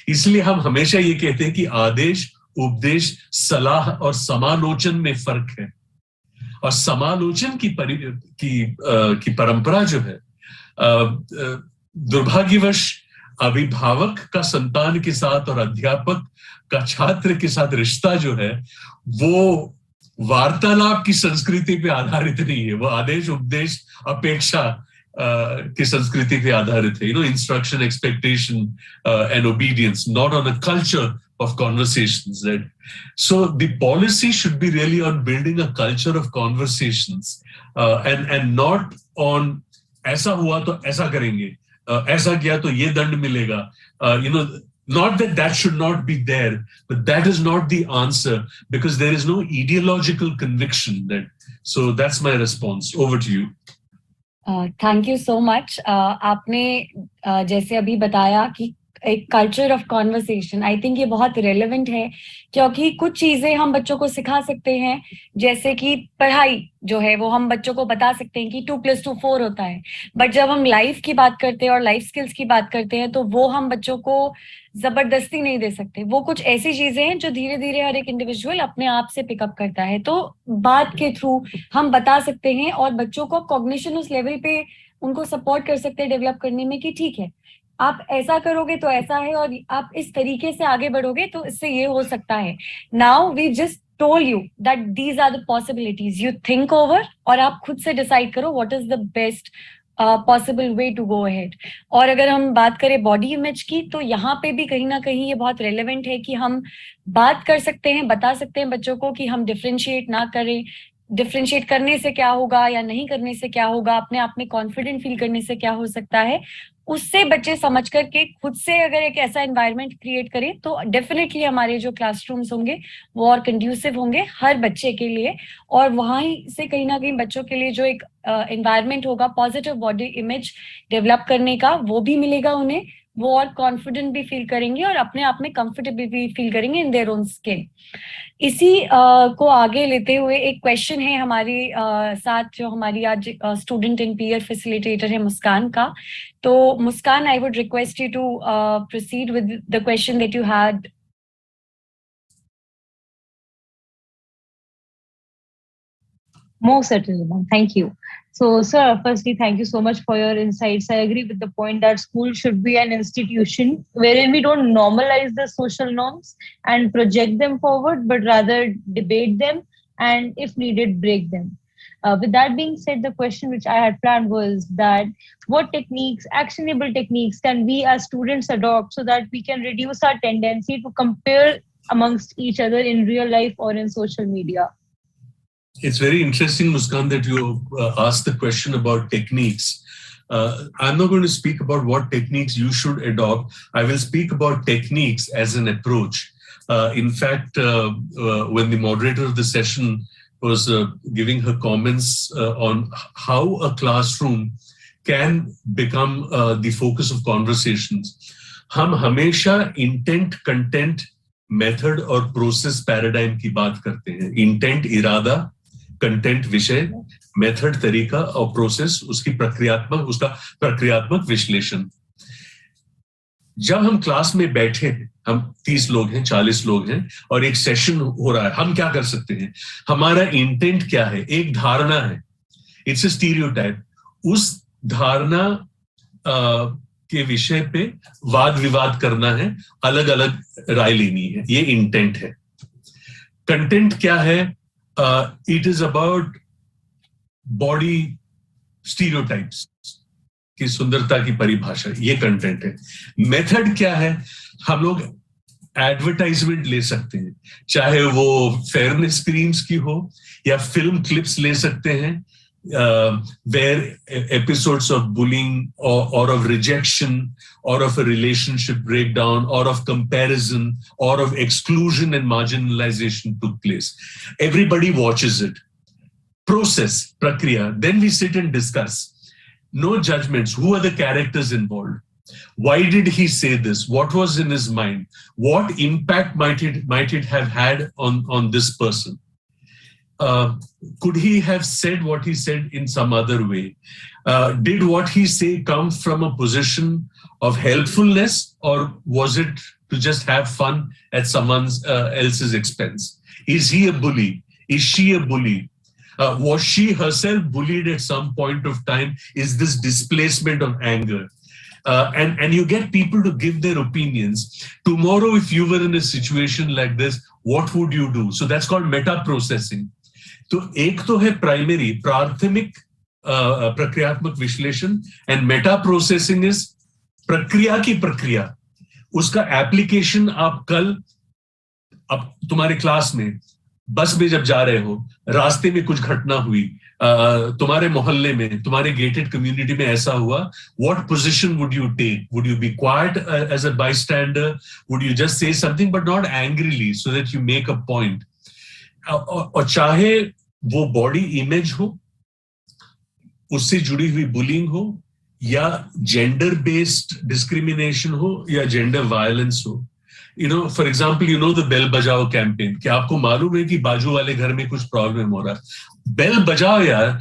इसलिए हम हमेशा ये कहते हैं कि आदेश, उपदेश, सलाह और समालोचन में फर्क है। और समालोचन की परंपरा जो है, दुर्भाग्यवश अभिभावक का संतान के साथ और अध्यापक का छात्र के साथ रिश्ता जो है, वो वार्तालाप की संस्कृति पे आधारित नहीं है, वो आदेश, उपदेश, अपेक्षा की संस्कृति पे आधारित है। Instruction, expectation and obedience, not on a culture of conversations. Right? So the policy should be really on building a culture of conversations, and not on ऐसा हुआ तो ऐसा करेंगे, ऐसा किया तो ये दंड मिलेगा. Not that that should not be there, but that is not the answer, because there is no ideological conviction that. So that's my response. Over to you. Thank you so much. आपने जैसे अभी बताया कि एक culture of conversation, I think ये बहुत relevant है, क्योंकि कुछ चीजें हम बच्चों को सिखा सकते हैं, जैसे कि पढ़ाई जो है वो हम बच्चों को बता सकते हैं कि 2+2 4 होता है, बट जब हम लाइफ की बात करते हैं और लाइफ स्किल्स की बात करते हैं तो वो हम बच्चों को जबरदस्ती नहीं दे सकते. वो कुछ ऐसी चीजें हैं जो धीरे धीरे हर एक इंडिविजुअल अपने आप से पिकअप करता है, तो बात के थ्रू हम बता सकते हैं और बच्चों को कॉग्निशन उस लेवल पे उनको सपोर्ट कर सकते हैं डेवलप करने में कि ठीक है, आप ऐसा करोगे तो ऐसा है, और आप इस तरीके से आगे बढ़ोगे तो इससे ये हो सकता है. Now we just told you that these are the possibilities, you think over और आप खुद से डिसाइड करो what is the best possible way to go ahead. और अगर हम बात करें बॉडी इमेज की, तो यहाँ पे भी कहीं ना कहीं ये बहुत रेलेवेंट है कि हम बात कर सकते हैं, बता सकते हैं बच्चों को कि हम डिफरेंशिएट ना करें, डिफरेंशिएट करने से क्या होगा या नहीं करने से क्या होगा, अपने आप में कॉन्फिडेंट फील करने से क्या हो सकता है. उससे बच्चे समझ करके खुद से अगर एक ऐसा एनवायरनमेंट क्रिएट करें तो डेफिनेटली हमारे जो क्लासरूम्स होंगे वो और कंड्यूसिव होंगे हर बच्चे के लिए, और वहीं से कहीं ना कहीं बच्चों के लिए जो एक एनवायरनमेंट होगा पॉजिटिव बॉडी इमेज डेवलप करने का, वो भी मिलेगा उन्हें, वो और कॉन्फिडेंट भी फील करेंगे और अपने आप में कंफर्टेबल भी फील करेंगे इन देयर ओन स्किन. इसी को आगे लेते हुए एक क्वेश्चन है हमारे साथ, जो हमारी आज स्टूडेंट एंड पीयर फैसिलिटेटर है मुस्कान का. तो Muskan, I would request you to proceed with the question that you had. Most certainly, ma'am. Thank you. So, sir, firstly, thank you so much for your insights. I agree with the point that school should be an institution wherein we don't normalize the social norms and project them forward, but rather debate them and, if needed, break them. With that being said, the question which I had planned was that what techniques, actionable techniques, can we as students adopt so that we can reduce our tendency to compare amongst each other in real life or in social media? It's very interesting, Muskaan, that you asked the question about techniques. I'm not going to speak about what techniques you should adopt. I will speak about techniques as an approach. In fact, when the moderator of the session was giving her comments on how a classroom can become the focus of conversations, हम हमेशा intent, content, method और process paradigm की बात करते हैं. Intent इरादा, content विषय, method तरीका, और प्रोसेस उसका प्रक्रियात्मक विश्लेषण. जब हम क्लास में बैठे हैं, हम 30 लोग हैं, 40 लोग हैं, और एक सेशन हो रहा है, हम क्या कर सकते हैं? हमारा इंटेंट क्या है? एक धारणा है, इट्स अ स्टीरियोटाइप. उस धारणा के विषय पे वाद विवाद करना है, अलग अलग राय लेनी है, ये इंटेंट है. कंटेंट क्या है? It is about body stereotypes. कि सुंदरता की परिभाषा, ये कंटेंट है। मेथड क्या है? हम लोग एडवर्टाइजमेंट ले सकते हैं, चाहे वो फेयरनेस क्रीम्स की हो या फिल्म क्लिप्स ले सकते हैं, where episodes of bullying or of rejection or of a relationship breakdown or of comparison or of exclusion and marginalization took place. Everybody watches it. Process, prakriya. Then we sit and discuss. No judgments. Who are the characters involved? Why did he say this? What was in his mind? What impact might it have had on this person? Could he have said what he said in some other way? Did what he say come from a position of helpfulness, or was it to just have fun at someone else's expense? Is he a bully? Is she a bully? Was she herself bullied at some point of time? Is this displacement of anger? And you get people to give their opinions. Tomorrow, if you were in a situation like this, what would you do? So that's called meta-processing. तो एक तो है primary, प्राथमिक प्रक्रियात्मक विश्लेषण, and Meta processing is प्रक्रिया की प्रक्रिया, उसका एप्लीकेशन। आप कल अब तुम्हारे क्लास में बस में जब जा रहे हो, रास्ते में कुछ घटना हुई, तुम्हारे मोहल्ले में, तुम्हारे गेटेड कम्युनिटी में ऐसा हुआ, what position would you take? Would you be quiet as a bystander? Would you just say something but not angrily so that you make a point? और चाहे वो बॉडी इमेज हो, उससे जुड़ी हुई बुलिंग हो, या जेंडर बेस्ड डिस्क्रिमिनेशन हो, या जेंडर वायलेंस हो। फॉर एग्जाम्पल, द बेल बजाओ कैंपेन। क्या आपको मालूम है कि बाजू वाले घर में कुछ प्रॉब्लम हो रहा है? बेल बजाओ यार,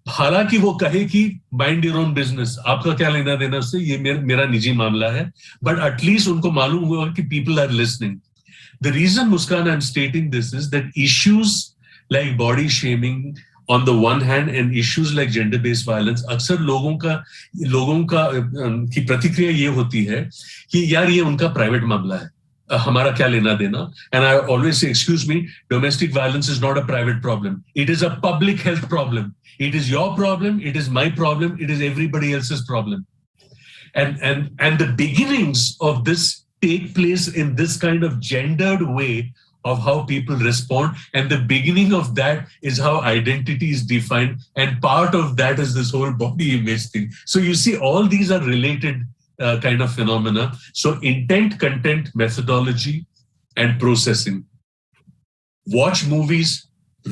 हालांकि वो कहे कि माइंड योर ओन बिजनेस, आपका क्या लेना देना उससे, ये मेरा निजी मामला है, बट एटलीस्ट उनको मालूम हुआ कि people are listening. The reason, Muskaan, I'm stating this is that issues like body shaming on the one hand and issues like gender-based violence, अक्सर लोगों का की प्रतिक्रिया ये होती है कि यार ये उनका प्राइवेट मामला है, हमारा क्या लेना देना। And I always say, excuse me, domestic violence is not a private problem. It is a public health problem. It is your problem. It is my problem. It is everybody else's problem. And the beginnings of this take place in this kind of gendered way of how people respond, and the beginning of that is how identity is defined, and part of that is this whole body image thing. So you see, all these are related kind of phenomena. So intent, content, methodology, and processing. Watch movies,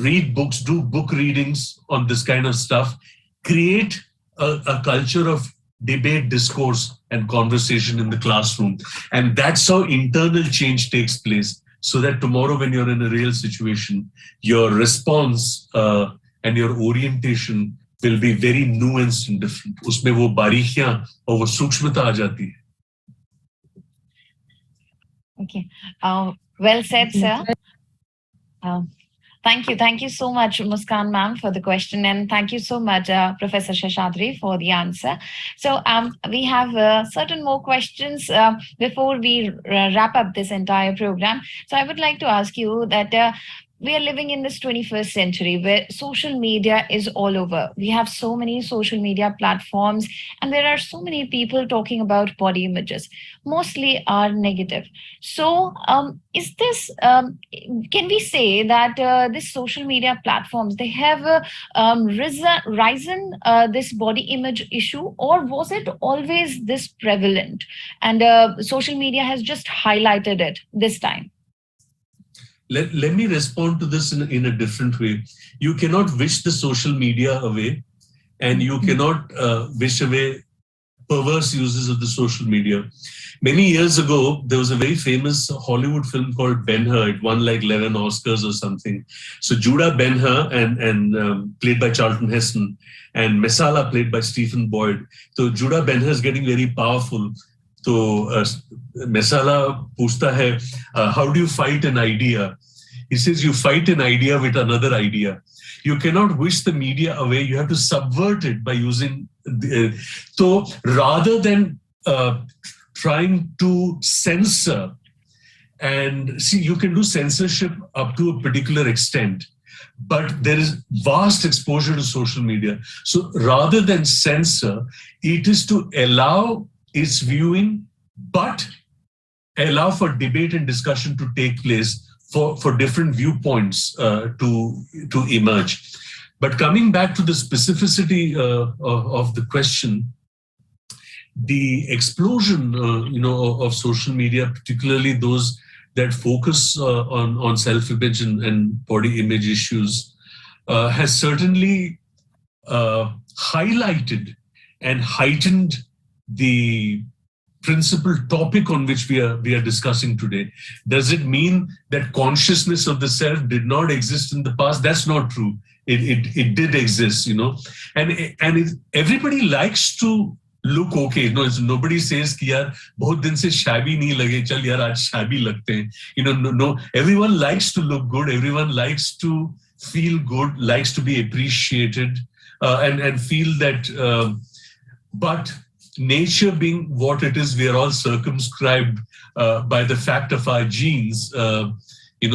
read books, do book readings on this kind of stuff, create a culture of debate, discourse, and conversation in the classroom. And that's how internal change takes place, so that tomorrow when you're in a real situation, your response and your orientation will be very nuanced and different. Usme wo barikiyan aur wo sukshmata aa jati hai. Okay. Well said, sir. Thank you so much, Muskaan ma'am, for the question, and thank you so much, Professor Seshadri, for the answer. So we have certain more questions before we wrap up this entire program. So I would like to ask you that we are living in this 21st century where social media is all over. We have so many social media platforms, and there are so many people talking about body images, mostly are negative. So is this, can we say that this social media platforms, they have risen this body image issue, or was it always this prevalent, and social media has just highlighted it this time? Let me respond to this in a different way. You cannot wish the social media away, and you cannot wish away perverse uses of the social media. Many years ago, there was a very famous Hollywood film called Ben-Hur. It won like 11 Oscars or something. So Judah Ben-Hur, and played by Charlton Heston, and Messala, played by Stephen Boyd. So Judah Ben-Hur is getting very powerful. So Messala पूछता है, how do you fight an idea? He says, you fight an idea with another idea. You cannot wish the media away. You have to subvert it by using. So rather than trying to censor, and see, you can do censorship up to a particular extent. but there is vast exposure to social media. So rather than censor, it is to allow its viewing, but allow for debate and discussion to take place for different viewpoints to emerge. But coming back to the specificity of the question, the explosion, of social media, particularly those that focus on self-image and body image issues, has certainly highlighted and heightened the principal topic on which we are discussing today. Does it mean that consciousness of the self did not exist in the past? That's not true. It did exist, and everybody likes to look okay. Nobody says कि यार बहुत दिन से shabby नहीं लगे, चल यार आज shabby लगते हैं. No. Everyone likes to look good. Everyone likes to feel good, likes to be appreciated, and feel that. But nature being what it is, we are all circumscribed by the fact of our genes.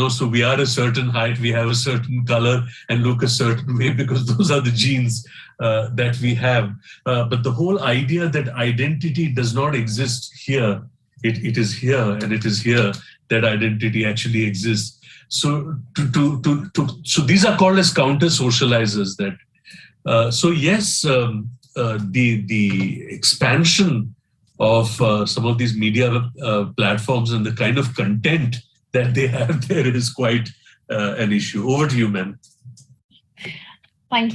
So we are a certain height, we have a certain color and look a certain way because those are the genes that we have. But the whole idea that identity does not exist here, it is here, and it is here that identity actually exists. So so these are called as counter socializers. So yes, the expansion of some of these media platforms and the kind of content that they have there is quite an issue. Over to you, ma'am. Thank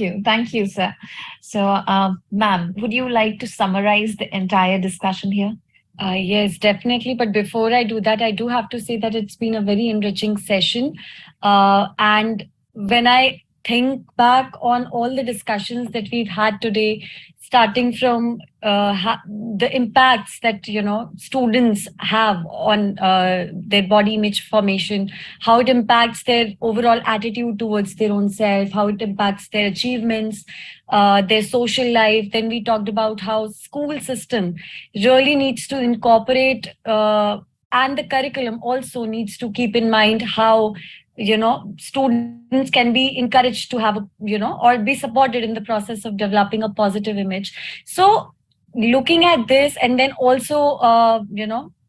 you, sir. So, ma'am, would you like to summarize the entire discussion here? Yes, definitely. But before I do that, I do have to say that it's been a very enriching session. And when I think back on all the discussions that we've had today, starting from the impacts that students have on their body image formation, how it impacts their overall attitude towards their own self, how it impacts their achievements, their social life. Then we talked about how school system really needs to incorporate, and the curriculum also needs to keep in mind how students can be encouraged to have or be supported in the process of developing a positive image. So looking at this, and then also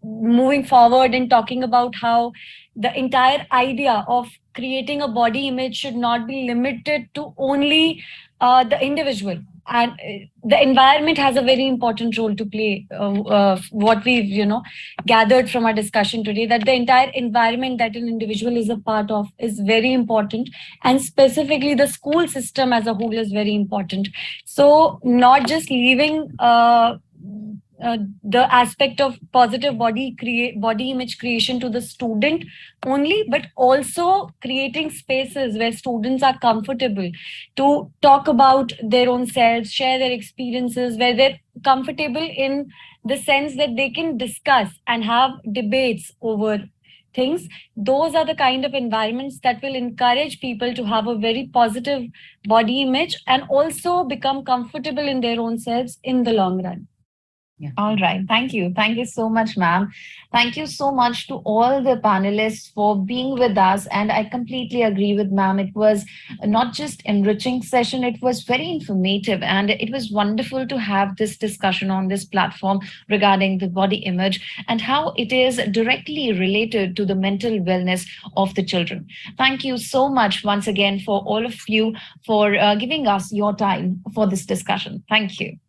moving forward and talking about how the entire idea of creating a body image should not be limited to only the individual, and the environment has a very important role to play. What we've gathered from our discussion today, that the entire environment that an individual is a part of is very important, and specifically the school system as a whole is very important. So not just leaving the aspect of positive body image creation to the student only, but also creating spaces where students are comfortable to talk about their own selves, share their experiences, where they're comfortable in the sense that they can discuss and have debates over things. Those are the kind of environments that will encourage people to have a very positive body image and also become comfortable in their own selves in the long run. Yeah. All right. Thank you. Thank you so much, ma'am. Thank you so much to all the panelists for being with us. And I completely agree with ma'am. It was not just enriching session, it was very informative. And it was wonderful to have this discussion on this platform regarding the body image and how it is directly related to the mental wellness of the children. Thank you so much once again for all of you for giving us your time for this discussion. Thank you.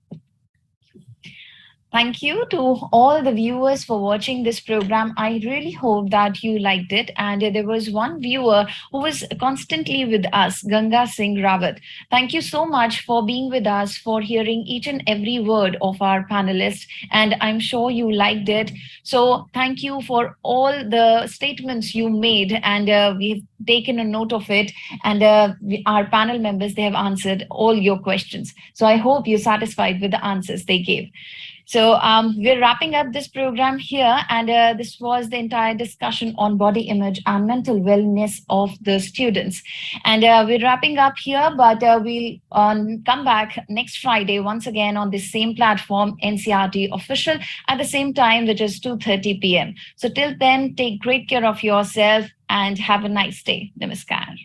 Thank you to all the viewers for watching this program. I really hope that you liked it. And there was one viewer who was constantly with us, Ganga Singh Rawat. Thank you so much for being with us, for hearing each and every word of our panelists. And I'm sure you liked it. So thank you for all the statements you made. And we've taken a note of it. And our panel members, they have answered all your questions. So I hope you're satisfied with the answers they gave. So we're wrapping up this program here, and this was the entire discussion on body image and mental wellness of the students. And we're wrapping up here, but we'll come back next Friday once again on the same platform, NCERT Official, at the same time, which is 2:30 p.m. So till then, take great care of yourself and have a nice day. Namaskar.